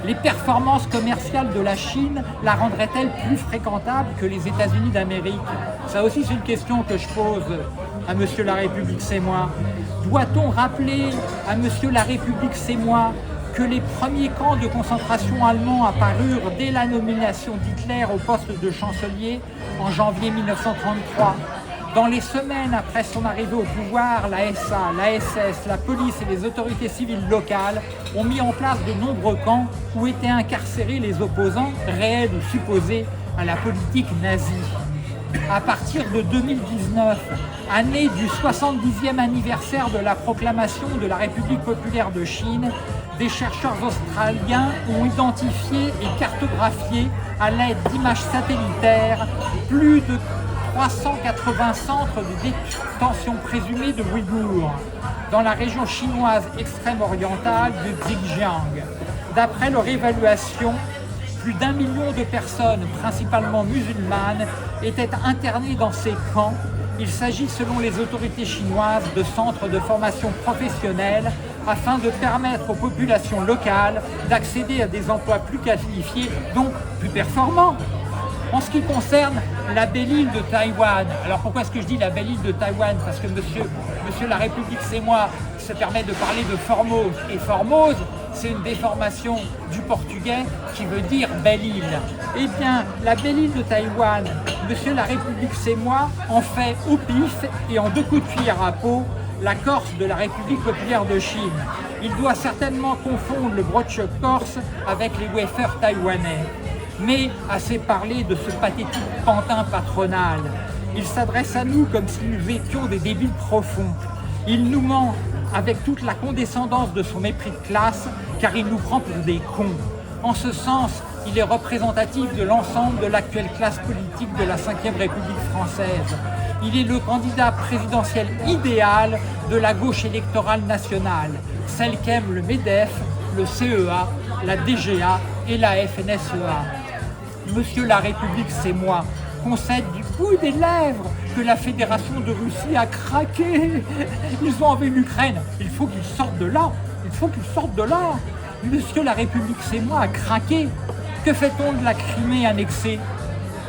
Les performances commerciales de la Chine la rendraient-elles plus fréquentable que les États-Unis d'Amérique? Ça aussi, c'est une question que je pose à Monsieur la République, c'est moi. Doit-on rappeler à Monsieur la République, c'est moi, que les premiers camps de concentration allemands apparurent dès la nomination d'Hitler au poste de chancelier en janvier 1933. Dans les semaines après son arrivée au pouvoir, la SA, la SS, la police et les autorités civiles locales ont mis en place de nombreux camps où étaient incarcérés les opposants, réels ou supposés, à la politique nazie. À partir de 2019, année du 70e anniversaire de la proclamation de la République populaire de Chine, des chercheurs australiens ont identifié et cartographié à l'aide d'images satellitaires plus de 380 centres de détention présumés de Ouïghours dans la région chinoise extrême orientale de Xinjiang. D'après leur évaluation, plus d'1 million de personnes, principalement musulmanes, étaient internées dans ces camps. Il s'agit, selon les autorités chinoises, de centres de formation professionnelle afin de permettre aux populations locales d'accéder à des emplois plus qualifiés, donc plus performants. En ce qui concerne la belle île de Taïwan, alors pourquoi est-ce que je dis la belle île de Taïwan? Parce que monsieur la République, c'est moi, se permet de parler de Formose. Et Formose, c'est une déformation du portugais qui veut dire belle île. Eh bien, la belle île de Taïwan, monsieur la République, c'est moi, en fait au pif et en 2 coups de cuillère à peau, la Corse de la République populaire de Chine. Il doit certainement confondre le broche corse avec les wafers taïwanais. Mais assez parlé de ce pathétique pantin patronal. Il s'adresse à nous comme si nous étions des débiles profonds. Il nous ment avec toute la condescendance de son mépris de classe, car il nous prend pour des cons. En ce sens, il est représentatif de l'ensemble de l'actuelle classe politique de la Ve République française. Il est le candidat présidentiel idéal de la gauche électorale nationale, celle qu'aiment le MEDEF, le CEA, la DGA et la FNSEA. Monsieur la République, c'est moi, concède du bout des lèvres que la Fédération de Russie a craqué. Ils ont envahi l'Ukraine. Il faut qu'ils sortent de là. Il faut qu'ils sortent de là. Monsieur la République, c'est moi, a craqué. Que fait-on de la Crimée annexée?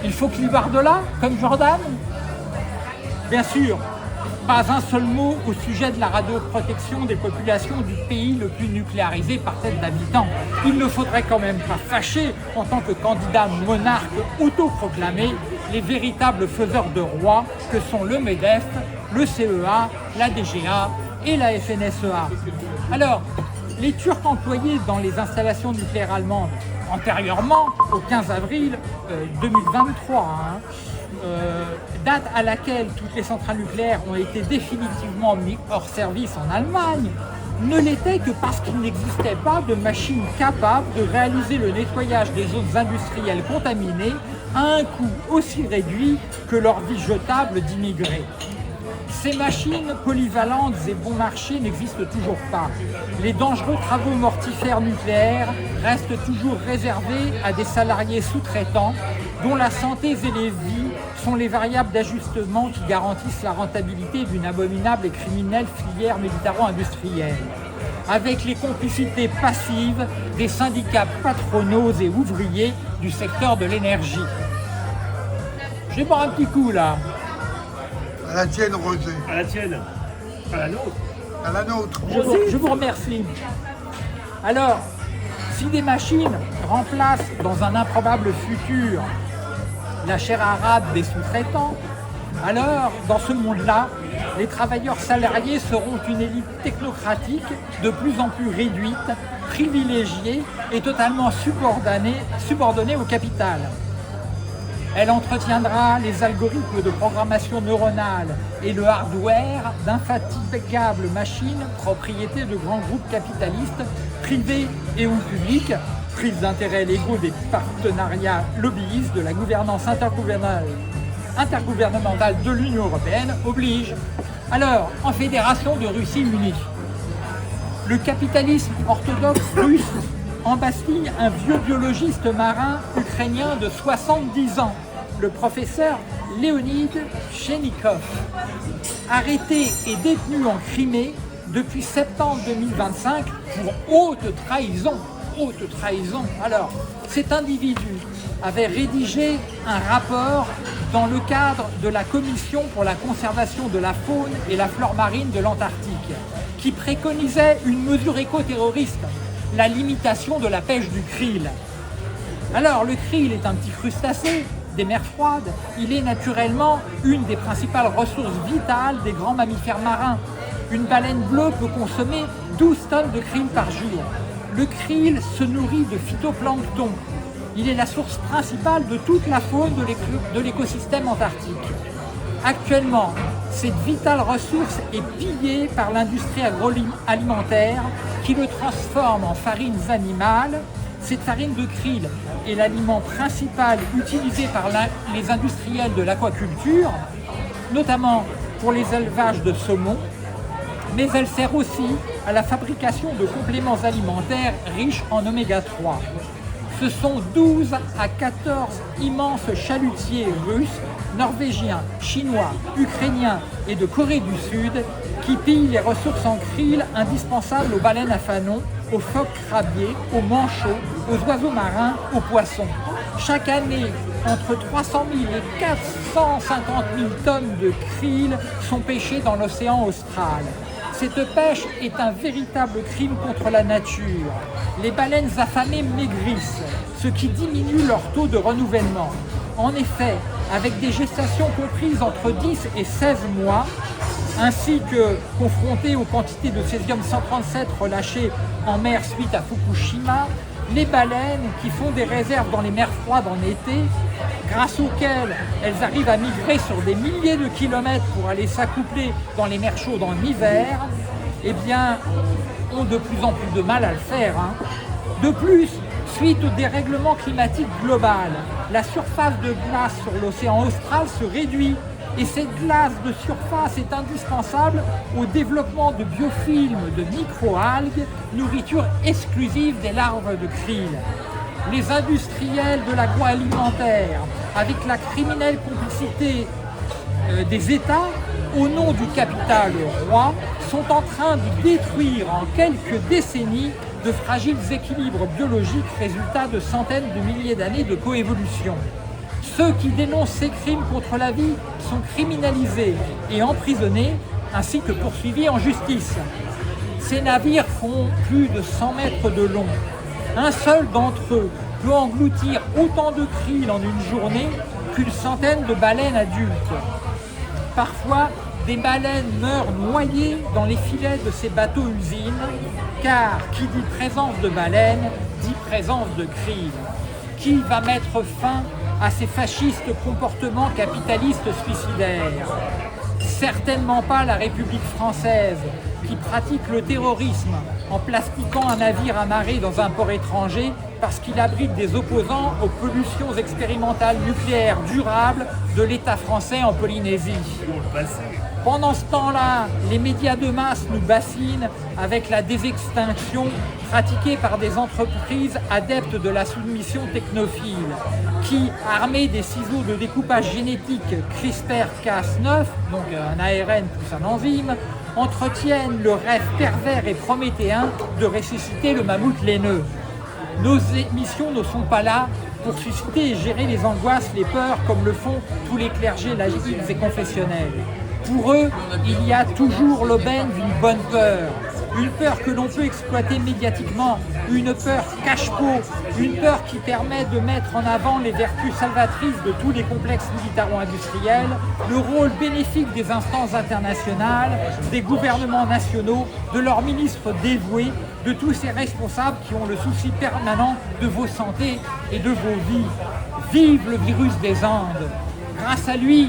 Il faut qu'ils barrent de là, comme Jordan? Bien sûr, pas un seul mot au sujet de la radioprotection des populations du pays le plus nucléarisé par tête d'habitants. Il ne faudrait quand même pas fâcher, en tant que candidat monarque autoproclamé, les véritables faiseurs de rois que sont le MEDEF, le CEA, la DGA et la FNSEA. Alors, les Turcs employés dans les installations nucléaires allemandes antérieurement au 15 avril 2023, date à laquelle toutes les centrales nucléaires ont été définitivement mises hors service en Allemagne, ne l'était que parce qu'il n'existait pas de machines capables de réaliser le nettoyage des zones industrielles contaminées à un coût aussi réduit que leur vie jetable d'immigrés. Ces machines polyvalentes et bon marché n'existent toujours pas. Les dangereux travaux mortifères nucléaires restent toujours réservés à des salariés sous-traitants dont la santé et les vies sont les variables d'ajustement qui garantissent la rentabilité d'une abominable et criminelle filière militaro-industrielle, avec les complicités passives des syndicats patronaux et ouvriers du secteur de l'énergie. Je vais boire un petit coup là. À la tienne, Roger. À la tienne. À la nôtre. À la nôtre. Je vous remercie. Alors, si des machines remplacent dans un improbable futur la chair arabe des sous-traitants, alors, dans ce monde-là, les travailleurs salariés seront une élite technocratique de plus en plus réduite, privilégiée et totalement subordonnée au capital. Elle entretiendra les algorithmes de programmation neuronale et le hardware d'infatigables machines, propriété de grands groupes capitalistes, privés et ou publics, prises d'intérêts légaux des partenariats lobbyistes de la gouvernance intergouvernementale de l'Union européenne oblige. Alors, en Fédération de Russie unie, le capitalisme orthodoxe russe embastille un vieux biologiste marin ukrainien de 70 ans, le professeur Leonid Chenikov, arrêté et détenu en Crimée depuis septembre 2025 pour haute trahison. Haute trahison. Alors, cet individu avait rédigé un rapport dans le cadre de la Commission pour la conservation de la faune et la flore marine de l'Antarctique, qui préconisait une mesure éco-terroriste, la limitation de la pêche du krill. Alors, le krill est un petit crustacé des mers froides. Il est naturellement une des principales ressources vitales des grands mammifères marins. Une baleine bleue peut consommer 12 tonnes de krill par jour. Le krill se nourrit de phytoplancton. Il est la source principale de toute la faune de l'écosystème antarctique. Actuellement, cette vitale ressource est pillée par l'industrie agroalimentaire qui le transforme en farines animales. Cette farine de krill est l'aliment principal utilisé par les industriels de l'aquaculture, notamment pour les élevages de saumon, mais elle sert aussi à la fabrication de compléments alimentaires riches en oméga 3. Ce sont 12 à 14 immenses chalutiers russes, norvégiens, chinois, ukrainiens et de Corée du Sud qui pillent les ressources en krill indispensables aux baleines à fanon, aux phoques crabiers, aux manchots, aux oiseaux marins, aux poissons. Chaque année, entre 300 000 et 450 000 tonnes de krill sont pêchées dans l'océan austral. Cette pêche est un véritable crime contre la nature. Les baleines affamées maigrissent, ce qui diminue leur taux de renouvellement. En effet, avec des gestations comprises entre 10 et 16 mois, ainsi que confrontées aux quantités de césium-137 relâchées en mer suite à Fukushima, les baleines qui font des réserves dans les mers froides en été, grâce auxquelles elles arrivent à migrer sur des milliers de kilomètres pour aller s'accoupler dans les mers chaudes en hiver, eh bien, ont de plus en plus de mal à le faire. De plus, suite au dérèglement climatique global, la surface de glace sur l'océan austral se réduit. Et cette glace de surface est indispensable au développement de biofilms de microalgues, nourriture exclusive des larves de krill. Les industriels de l'agroalimentaire, avec la criminelle complicité des États, au nom du capital roi, sont en train de détruire en quelques décennies de fragiles équilibres biologiques résultat de centaines de milliers d'années de coévolution. Ceux qui dénoncent ces crimes contre la vie sont criminalisés et emprisonnés, ainsi que poursuivis en justice. Ces navires font plus de 100 mètres de long. Un seul d'entre eux peut engloutir autant de krill en une journée qu'une centaine de baleines adultes. Parfois, des baleines meurent noyées dans les filets de ces bateaux-usines, car qui dit présence de baleines, dit présence de crime. Qui va mettre fin à ces fascistes comportements capitalistes suicidaires? Certainement pas la République française, qui pratique le terrorisme en plastiquant un navire amarré dans un port étranger parce qu'il abrite des opposants aux pollutions expérimentales nucléaires durables de l'État français en Polynésie. Pendant ce temps-là, les médias de masse nous bassinent avec la désextinction pratiquée par des entreprises adeptes de la soumission technophile qui, armées des ciseaux de découpage génétique CRISPR-Cas9, donc un ARN plus un enzyme, entretiennent le rêve pervers et prométhéen de ressusciter le mammouth laineux. Nos émissions ne sont pas là pour susciter et gérer les angoisses, les peurs, comme le font tous les clergés laïcs et confessionnels. Pour eux, il y a toujours l'aubaine d'une bonne peur. Une peur que l'on peut exploiter médiatiquement, une peur cache-peau, une peur qui permet de mettre en avant les vertus salvatrices de tous les complexes militaro-industriels, le rôle bénéfique des instances internationales, des gouvernements nationaux, de leurs ministres dévoués, de tous ces responsables qui ont le souci permanent de vos santé et de vos vies. Vive le virus des Andes! Grâce à lui,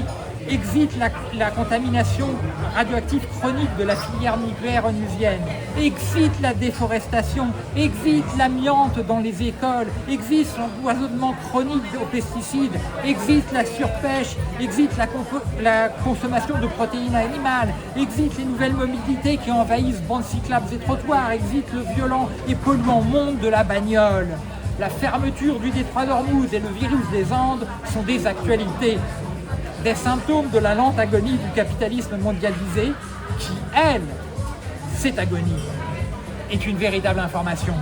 exit la contamination radioactive chronique de la filière nucléaire onusienne, exit la déforestation, exit l'amiante dans les écoles, exit l'empoisonnement chronique aux pesticides, exit la surpêche, exit la consommation de protéines animales, exit les nouvelles mobilités qui envahissent bandes cyclables et trottoirs, exit le violent et polluant monde de la bagnole. La fermeture du détroit d'Ormuz et le virus des Andes sont des actualités. Des symptômes de la lente agonie du capitalisme mondialisé qui, elle, cette agonie, est une véritable information.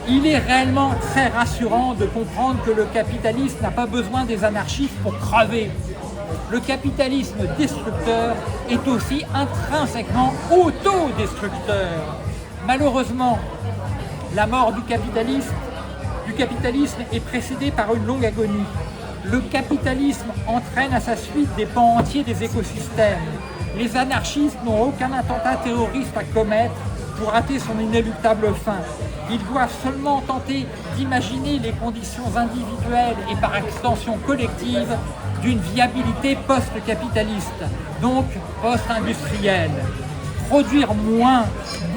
Il est réellement très rassurant de comprendre que le capitalisme n'a pas besoin des anarchistes pour crever. Le capitalisme destructeur est aussi intrinsèquement autodestructeur. Malheureusement, la mort du capitalisme est précédée par une longue agonie. Le capitalisme entraîne à sa suite des pans entiers des écosystèmes. Les anarchistes n'ont aucun attentat terroriste à commettre pour rater son inéluctable fin. Ils doivent seulement tenter d'imaginer les conditions individuelles et par extension collective d'une viabilité post-capitaliste, donc post-industrielle. Produire moins,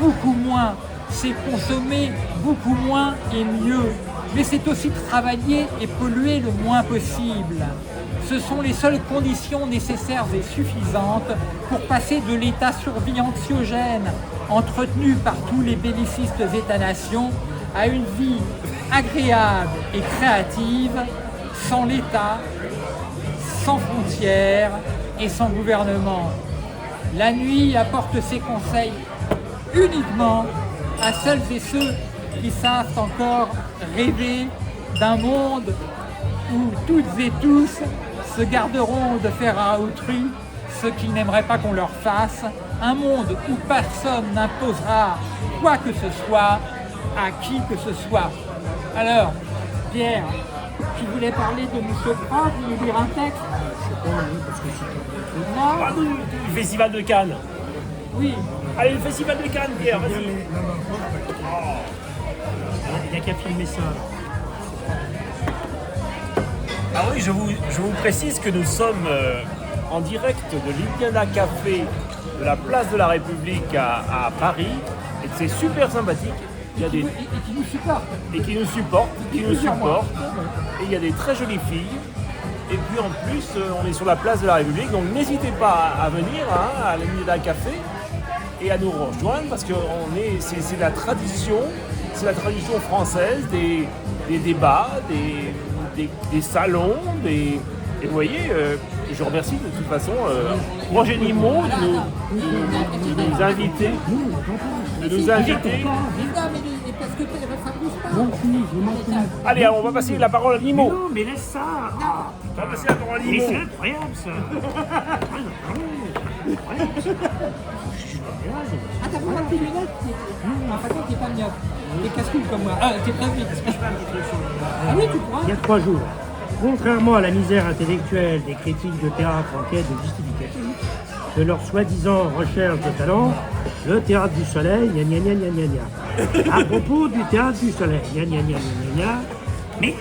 beaucoup moins, c'est consommer beaucoup moins et mieux. Mais c'est aussi travailler et polluer le moins possible. Ce sont les seules conditions nécessaires et suffisantes pour passer de l'état survie anxiogène entretenu par tous les bellicistes États-nations à une vie agréable et créative sans l'État, sans frontières et sans gouvernement. La nuit apporte ses conseils uniquement à celles et ceux qui savent encore rêver d'un monde où toutes et tous se garderont de faire à autrui ce qu'ils n'aimeraient pas qu'on leur fasse, un monde où personne n'imposera quoi que ce soit à qui que ce soit. Alors, Pierre, tu voulais parler de M. Pratt, nous lire un texte? Non. Du Festival de Cannes. Oui. Allez, le Festival de Cannes, Pierre, vas-y. Il n'y a qu'à filmer ça. Ah oui, je vous précise que nous sommes en direct de l'Indiana Café de la place de la République à Paris. Et c'est super sympathique. Il y a des... Et qui nous supportent. Et qui nous supportent. Et il y a des très jolies filles. Et puis en plus, on est sur la place de la République. Donc n'hésitez pas à venir à l'Indiana Café et à nous rejoindre parce que c'est la tradition. C'est la tradition française des débats, des salons, et vous voyez, je remercie de toute façon Roger Nimot de nous inviter. Allez, alors, on va passer la parole à Nimot. Non, mais laisse ça. On va passer la parole à Mais Nimot. c'est incroyable ça. Ah, t'as pas tes lunettes? Non, par contre, t'es pas myope. T'es casse-couille comme moi. Ah, t'es très vite. Ah oui, tu pourras. Il y a 3 jours. Contrairement à la misère intellectuelle des critiques de théâtre en quête de justificatifs, de leur soi-disant recherche de talent, le Théâtre du Soleil, gna gna gna gna gna gna. À propos du Théâtre du Soleil, gna gna gna gna gna gna, mais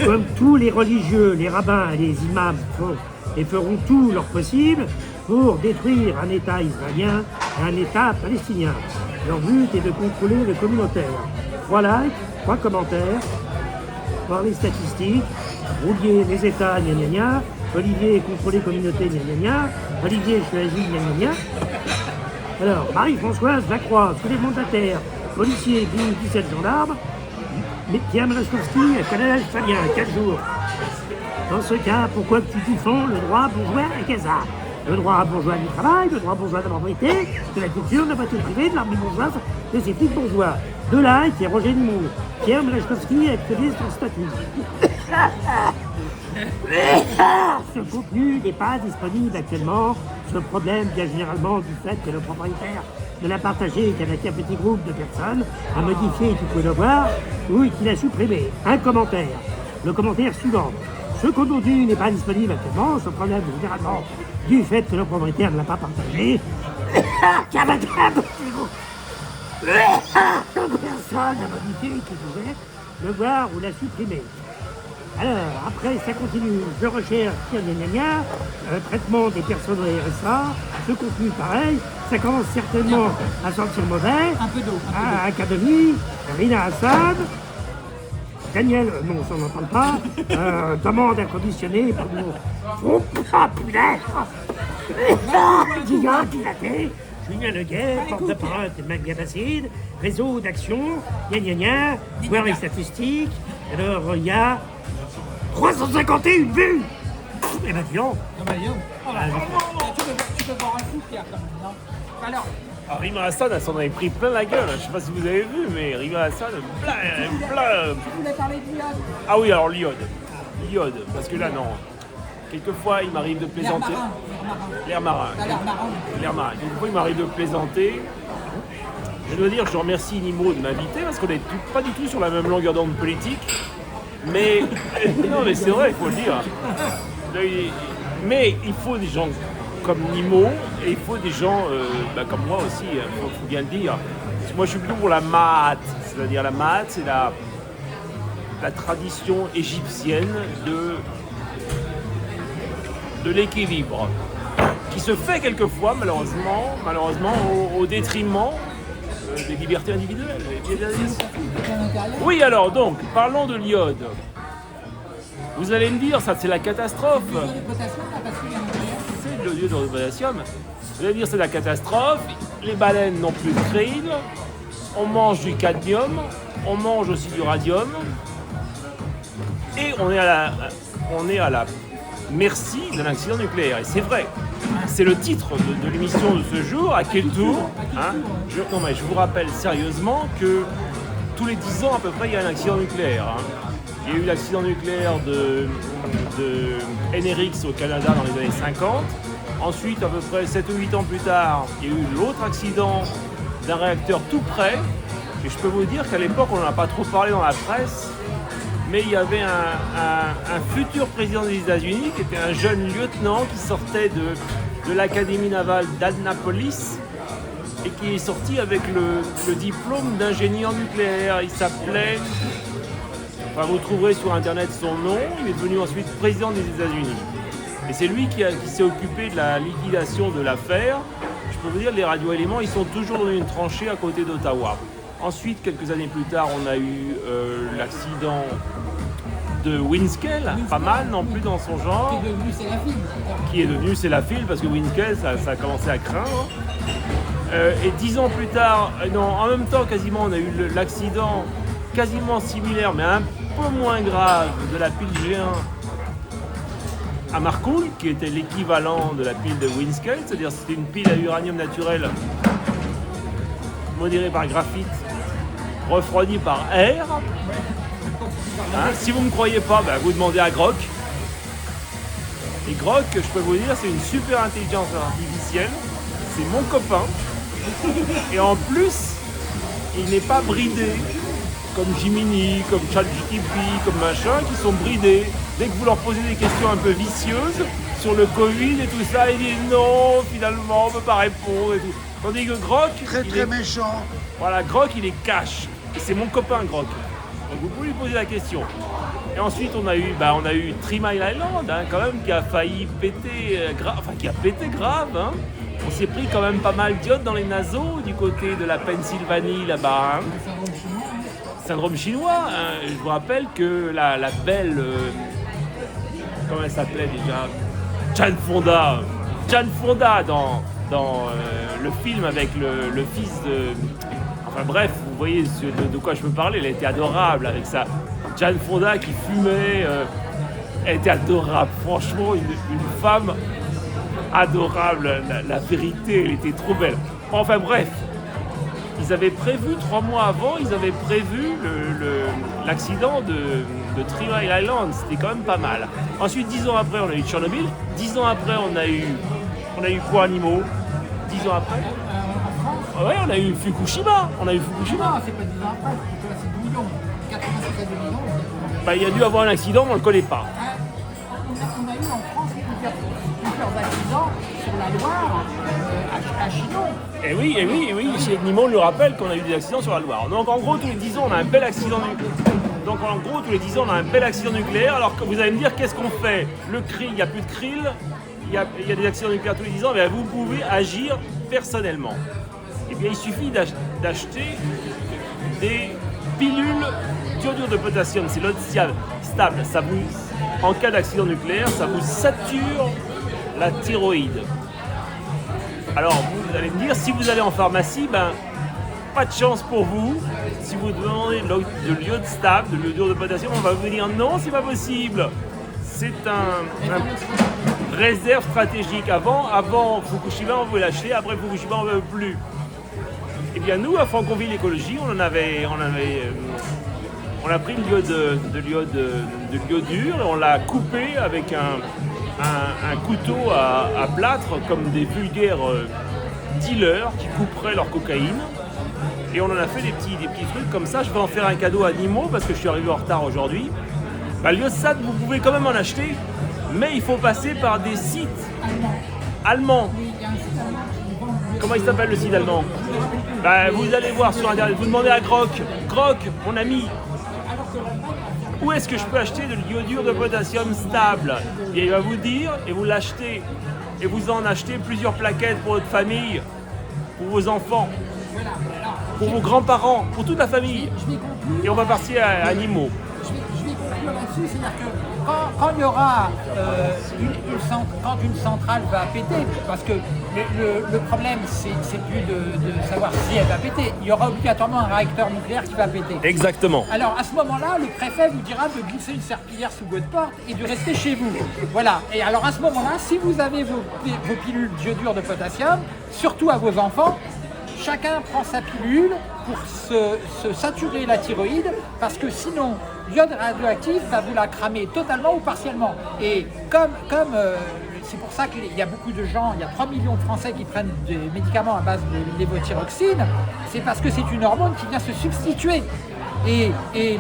comme tous les religieux, les rabbins et les imams font et feront tout leur possible pour détruire un État israélien et un État palestinien. Leur but est de contrôler le communautaire. 3 likes, 3 commentaires, voir les statistiques, Roulier, les États, gna gna gna, Olivier, contrôler communauté, gna gna gna, Olivier, choisi, gna gna gna. Alors, Marie-Françoise Lacroix, soulèvement de la terre, policier, 17 gendarmes, mais Pierre Mlaskowski, colonel Fabien, 4 jours. Dans ce cas, pourquoi tu défends le droit bourgeois à Gaza? Le droit bourgeois du travail, le droit bourgeois de la propriété, de la culture, de la voiture privée, de l'armée bourgeoise, de ses flics bourgeois. De là, qui est Roger Nimour. Pierre Mlaskowski a actualisé son statut. Ce contenu n'est pas disponible actuellement. Ce problème vient généralement du fait que le propriétaire de l'a partagé qu'avec un petit groupe de personnes a modifié et tu peux le voir, ou qu'il a supprimé. Un commentaire. Le commentaire suivant. Ce contenu n'est pas disponible actuellement. Ce problème est généralement du fait que le propriétaire ne l'a pas partagé. Personne n'a modifié qui pouvait le voir ou l'a supprimé. Alors, après, ça continue. Je recherche, gna gna gna, traitement des personnes au RSA, ce contenu pareil, ça commence certainement à sentir mauvais. Un peu d'eau. Académie, Rina Assad, Daniel, non, ça on n'en parle pas, demande un conditionné pour nous. Ah, punaise! Guillaume Pilaté, Julien Leguet, porte-parole de Magabacide, réseau d'action, gna gna gna, voir les statistiques. Alors, il y a 351 vues! Eh ben, dis donc! Non, mais non. Tu peux boire un coup, Pierre, quand même, non? Alors, Ah, Rima Hassan, elle s'en avait pris plein la gueule. Je sais pas si vous avez vu, mais Rima Hassan, plein. tu voulais parler de l'iode? Ah oui, alors l'iode. L'iode, parce que là, non. Quelquefois, il m'arrive de plaisanter. L'air marin. L'air marin. Quelquefois, il m'arrive de plaisanter. Je dois dire, je remercie Nimo de m'inviter, parce qu'on n'est pas du tout sur la même longueur d'onde politique. Mais, non, mais c'est vrai, il faut le dire. Mais il faut des gens comme Nimo, et il faut des gens comme moi aussi, il faut bien le dire. Parce que moi, je suis plutôt pour la Mahat. C'est-à-dire, la Mahat, c'est la tradition égyptienne de l'équilibre, qui se fait quelquefois, malheureusement au détriment des libertés individuelles. Oui, alors, donc, parlons de l'iode. Vous allez me dire, ça, c'est la catastrophe. C'est le l'iode de potassium. Vous allez me dire, c'est la catastrophe. Les baleines n'ont plus de krill. On mange du cadmium. On mange aussi du radium. Et on est à la merci d'un accident nucléaire. Et c'est vrai. C'est le titre de l'émission de ce jour. À quel tour, hein? Non, mais je vous rappelle sérieusement que tous les 10 ans à peu près, il y a un accident nucléaire. Hein. Il y a eu l'accident nucléaire de NRX au Canada dans les années 50. Ensuite, à peu près 7 ou 8 ans plus tard, il y a eu l'autre accident d'un réacteur tout près. Et je peux vous dire qu'à l'époque, on n'en a pas trop parlé dans la presse, mais il y avait un futur président des États-Unis qui était un jeune lieutenant qui sortait de l'académie navale d'Annapolis et qui est sorti avec le diplôme d'ingénieur nucléaire. Il s'appelait... Enfin, vous trouverez sur internet son nom. Il est devenu ensuite président des États-Unis. Et c'est lui qui s'est occupé de la liquidation de l'affaire. Je peux vous dire, les radioéléments, ils sont toujours dans une tranchée à côté d'Ottawa. Ensuite, quelques années plus tard, on a eu l'accident de Windscale, pas mal non plus dans son genre. Qui est devenu Sellafield, parce que Windscale, ça a commencé à craindre. Et 10 ans plus tard, en même temps quasiment, on a eu l'accident quasiment similaire, mais un peu moins grave, de la pile G1 à Marcoule, qui était l'équivalent de la pile de Windscale, c'est-à-dire c'était une pile à uranium naturel modérée par graphite, refroidie par air. Hein, si vous ne me croyez pas, vous demandez à Grok. Et Grok, je peux vous dire, c'est une super intelligence artificielle. C'est mon copain. Et en plus, il n'est pas bridé comme Gemini, comme ChatGPT, comme machin, qui sont bridés. Dès que vous leur posez des questions un peu vicieuses sur le Covid et tout ça, il dit non, finalement, on peut pas répondre et tout. Tandis que Grok, Très méchant. voilà, Grok, il est cash. Et c'est mon copain Grok. Donc vous pouvez lui poser la question. Et ensuite, on a eu 3 Mile Island, hein, quand même, qui a failli péter, qui a pété grave. Hein. On s'est pris quand même pas mal d'iode dans les naseaux du côté de la Pennsylvanie là-bas. Hein. Syndrome chinois. Hein. Je vous rappelle que la belle, comment elle s'appelait déjà, Jane Fonda dans le film avec le fils de... Enfin bref, vous voyez de quoi je peux parler, elle était adorable avec ça. Jane Fonda qui fumait, elle était adorable, franchement, une femme adorable, la vérité, elle était trop belle. Enfin bref, ils avaient prévu 3 mois avant, ils avaient prévu l'accident de 3 Mile Island, c'était quand même pas mal. Ensuite, 10 ans après, on a eu Tchernobyl, 10 ans après, on a eu quoi, Nimo 10 ans après ouais, on a eu Fukushima. Non, c'est pas 10 ans après, c'est 2 millions. 87 millions. Bah, il y a dû avoir un accident, mais on ne le connaît pas. On a eu en France plusieurs accidents sur la Loire, à Chinon. Et oui, chez Nimo, on lui rappelle qu'on a eu des accidents sur la Loire. Donc en gros, tous les 10 ans, on a un bel accident nucléaire. Alors que vous allez me dire, qu'est-ce qu'on fait? Le krill, il n'y a plus de krill, il y a des accidents nucléaires tous les 10 ans, mais vous pouvez agir personnellement. Eh bien, il suffit d'acheter des pilules d'iodure de potassium, c'est l'ode stable. Ça vous, en cas d'accident nucléaire, ça vous sature la thyroïde. Alors, vous allez me dire, si vous allez en pharmacie, pas de chance pour vous. Si vous demandez de l'iode stable, de l'iodure de potassium, on va vous dire non, c'est pas possible. C'est un réserve stratégique. Avant Fukushima, on voulait l'acheter, après Fukushima, on ne veut plus. Eh bien, nous, à Franconville Écologie, on a pris de l'iodure et on l'a coupé avec un couteau à plâtre, comme des vulgaires dealers qui couperaient leur cocaïne. Et on en a fait des petits trucs comme ça. Je vais en faire un cadeau à Nimo parce que je suis arrivé en retard aujourd'hui. L'iodestat, vous pouvez quand même en acheter, mais il faut passer par des sites allemands. Comment il s'appelle le site allemand? Vous allez voir sur internet, vous demandez à Grok, mon ami, où est-ce que je peux acheter de l'iodure de potassium stable? Et il va vous dire, et vous l'achetez, et vous en achetez plusieurs plaquettes pour votre famille, pour vos enfants, pour vos grands-parents, pour toute la famille. Et on va partir à Nimo. Je vais conclure là-dessus, c'est-à-dire que quand il y aura quand une centrale va péter, parce que le problème c'est plus de savoir si elle va péter, il y aura obligatoirement un réacteur nucléaire qui va péter. Exactement. Alors à ce moment-là, le préfet vous dira de glisser une serpillière sous votre porte et de rester chez vous. Voilà. Et alors à ce moment-là, si vous avez vos pilules d'iodure de potassium, surtout à vos enfants, chacun prend sa pilule pour se saturer la thyroïde, parce que sinon, l'iode radioactif va vous la cramer totalement ou partiellement. Et comme c'est pour ça qu'il y a beaucoup de gens, il y a 3 millions de Français qui prennent des médicaments à base de lévothyroxine, c'est parce que c'est une hormone qui vient se substituer. Et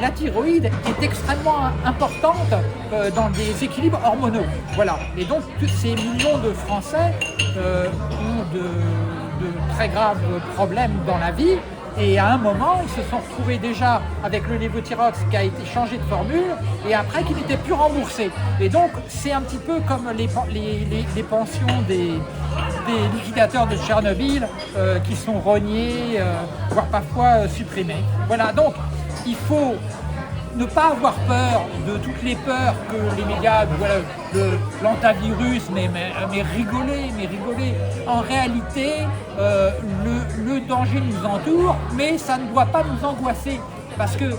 la thyroïde est extrêmement importante dans des équilibres hormonaux. Voilà. Et donc, tous ces millions de Français ont de très graves problèmes dans la vie. Et à un moment, ils se sont retrouvés déjà avec le lévothyrox qui a été changé de formule et après qui n'était plus remboursé. Et donc, c'est un petit peu comme les pensions des liquidateurs de Tchernobyl qui sont rognés, voire parfois supprimés. Voilà, donc il faut ne pas avoir peur de toutes les peurs que les médias, voilà, l'antavirus, mais rigoler. En réalité, le danger nous entoure, mais ça ne doit pas nous angoisser, parce qu'il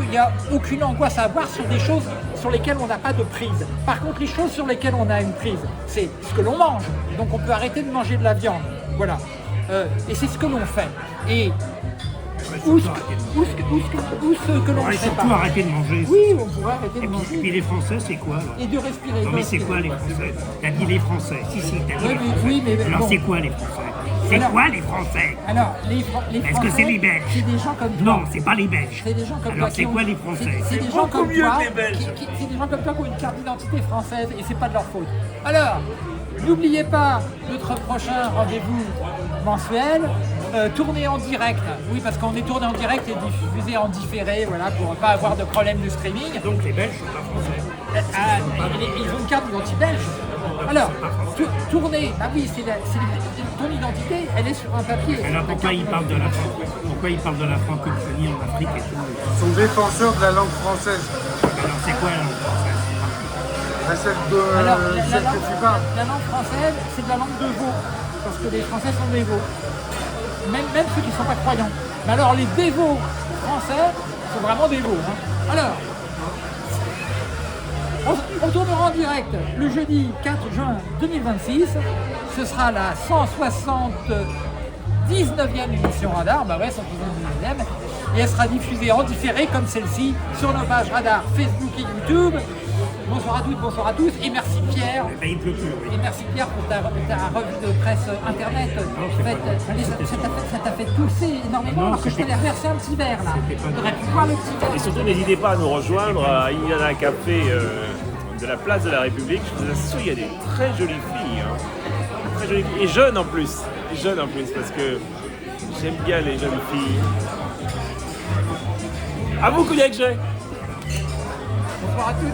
n'y a aucune angoisse à avoir sur des choses sur lesquelles on n'a pas de prise. Par contre, les choses sur lesquelles on a une prise, c'est ce que l'on mange. Donc on peut arrêter de manger de la viande. Voilà. Et c'est ce que l'on fait. Et ou ce que l'on ne fait pas. Surtout arrêter de manger. Oui, on pourrait arrêter de manger. Et puis les Français, c'est quoi alors? Et de respirer. Non mais c'est quoi les Français? T'as dit les Français. Si, t'as dit les Français. Oui, mais alors bon. c'est quoi les Français? C'est Alors- quoi les Français? Alors, les Est-ce Français, que c'est les Belges? c'est des gens comme toi. Non, c'est pas les Belges. C'est des gens comme Alors toi c'est qui quoi ont- les Français? C'est des gens beaucoup comme mieux toi. que les Belges. C'est des gens comme toi qui ont une carte d'identité française et c'est pas de leur faute. Alors, n'oubliez pas notre prochain rendez-vous mensuel, tourné en direct. Oui, parce qu'on est tourné en direct et diffusé en différé, voilà, pour ne pas avoir de problème de streaming. Donc les Belges sont pas français. Ils ont une carte d'identité belge. Alors, tourner, ah oui, ton identité, elle est sur un papier. Alors pourquoi ils parlent de la francophonie en Afrique et tout? Ils sont défenseurs de la langue française. Alors c'est quoi la langue française? Celle de Alors, celle que tu parles. la langue française, c'est de la langue de veau, parce que les Français sont des veaux. Même ceux qui ne sont pas croyants. Mais alors, les dévots français sont vraiment des veaux. Hein. Alors, on tournera en direct le jeudi 4 juin 2026. Ce sera la 179e émission Radar. Bah ouais, 179e. Et elle sera diffusée en différé comme celle-ci sur nos pages Radar Facebook et YouTube. Bonsoir à toutes, bonsoir à tous. Et merci Pierre. Eh ben, il pleut plus, oui. Et merci Pierre pour ta revue de presse internet. c'est Ça t'a fait pousser énormément Non, alors que je c'était- t'avais reversé un petit verre là. C'était pas Tu aurais pu boire le petit Et verre. surtout, n'hésitez pas à nous rejoindre à Indiana Café de la place de la République. Je vous assure, il y a des très jolies filles. Hein. Très jolies filles. Et jeunes en plus. Et jeunes en plus, parce que j'aime bien les jeunes filles. À vous, Kouliak J. Bonsoir à tous.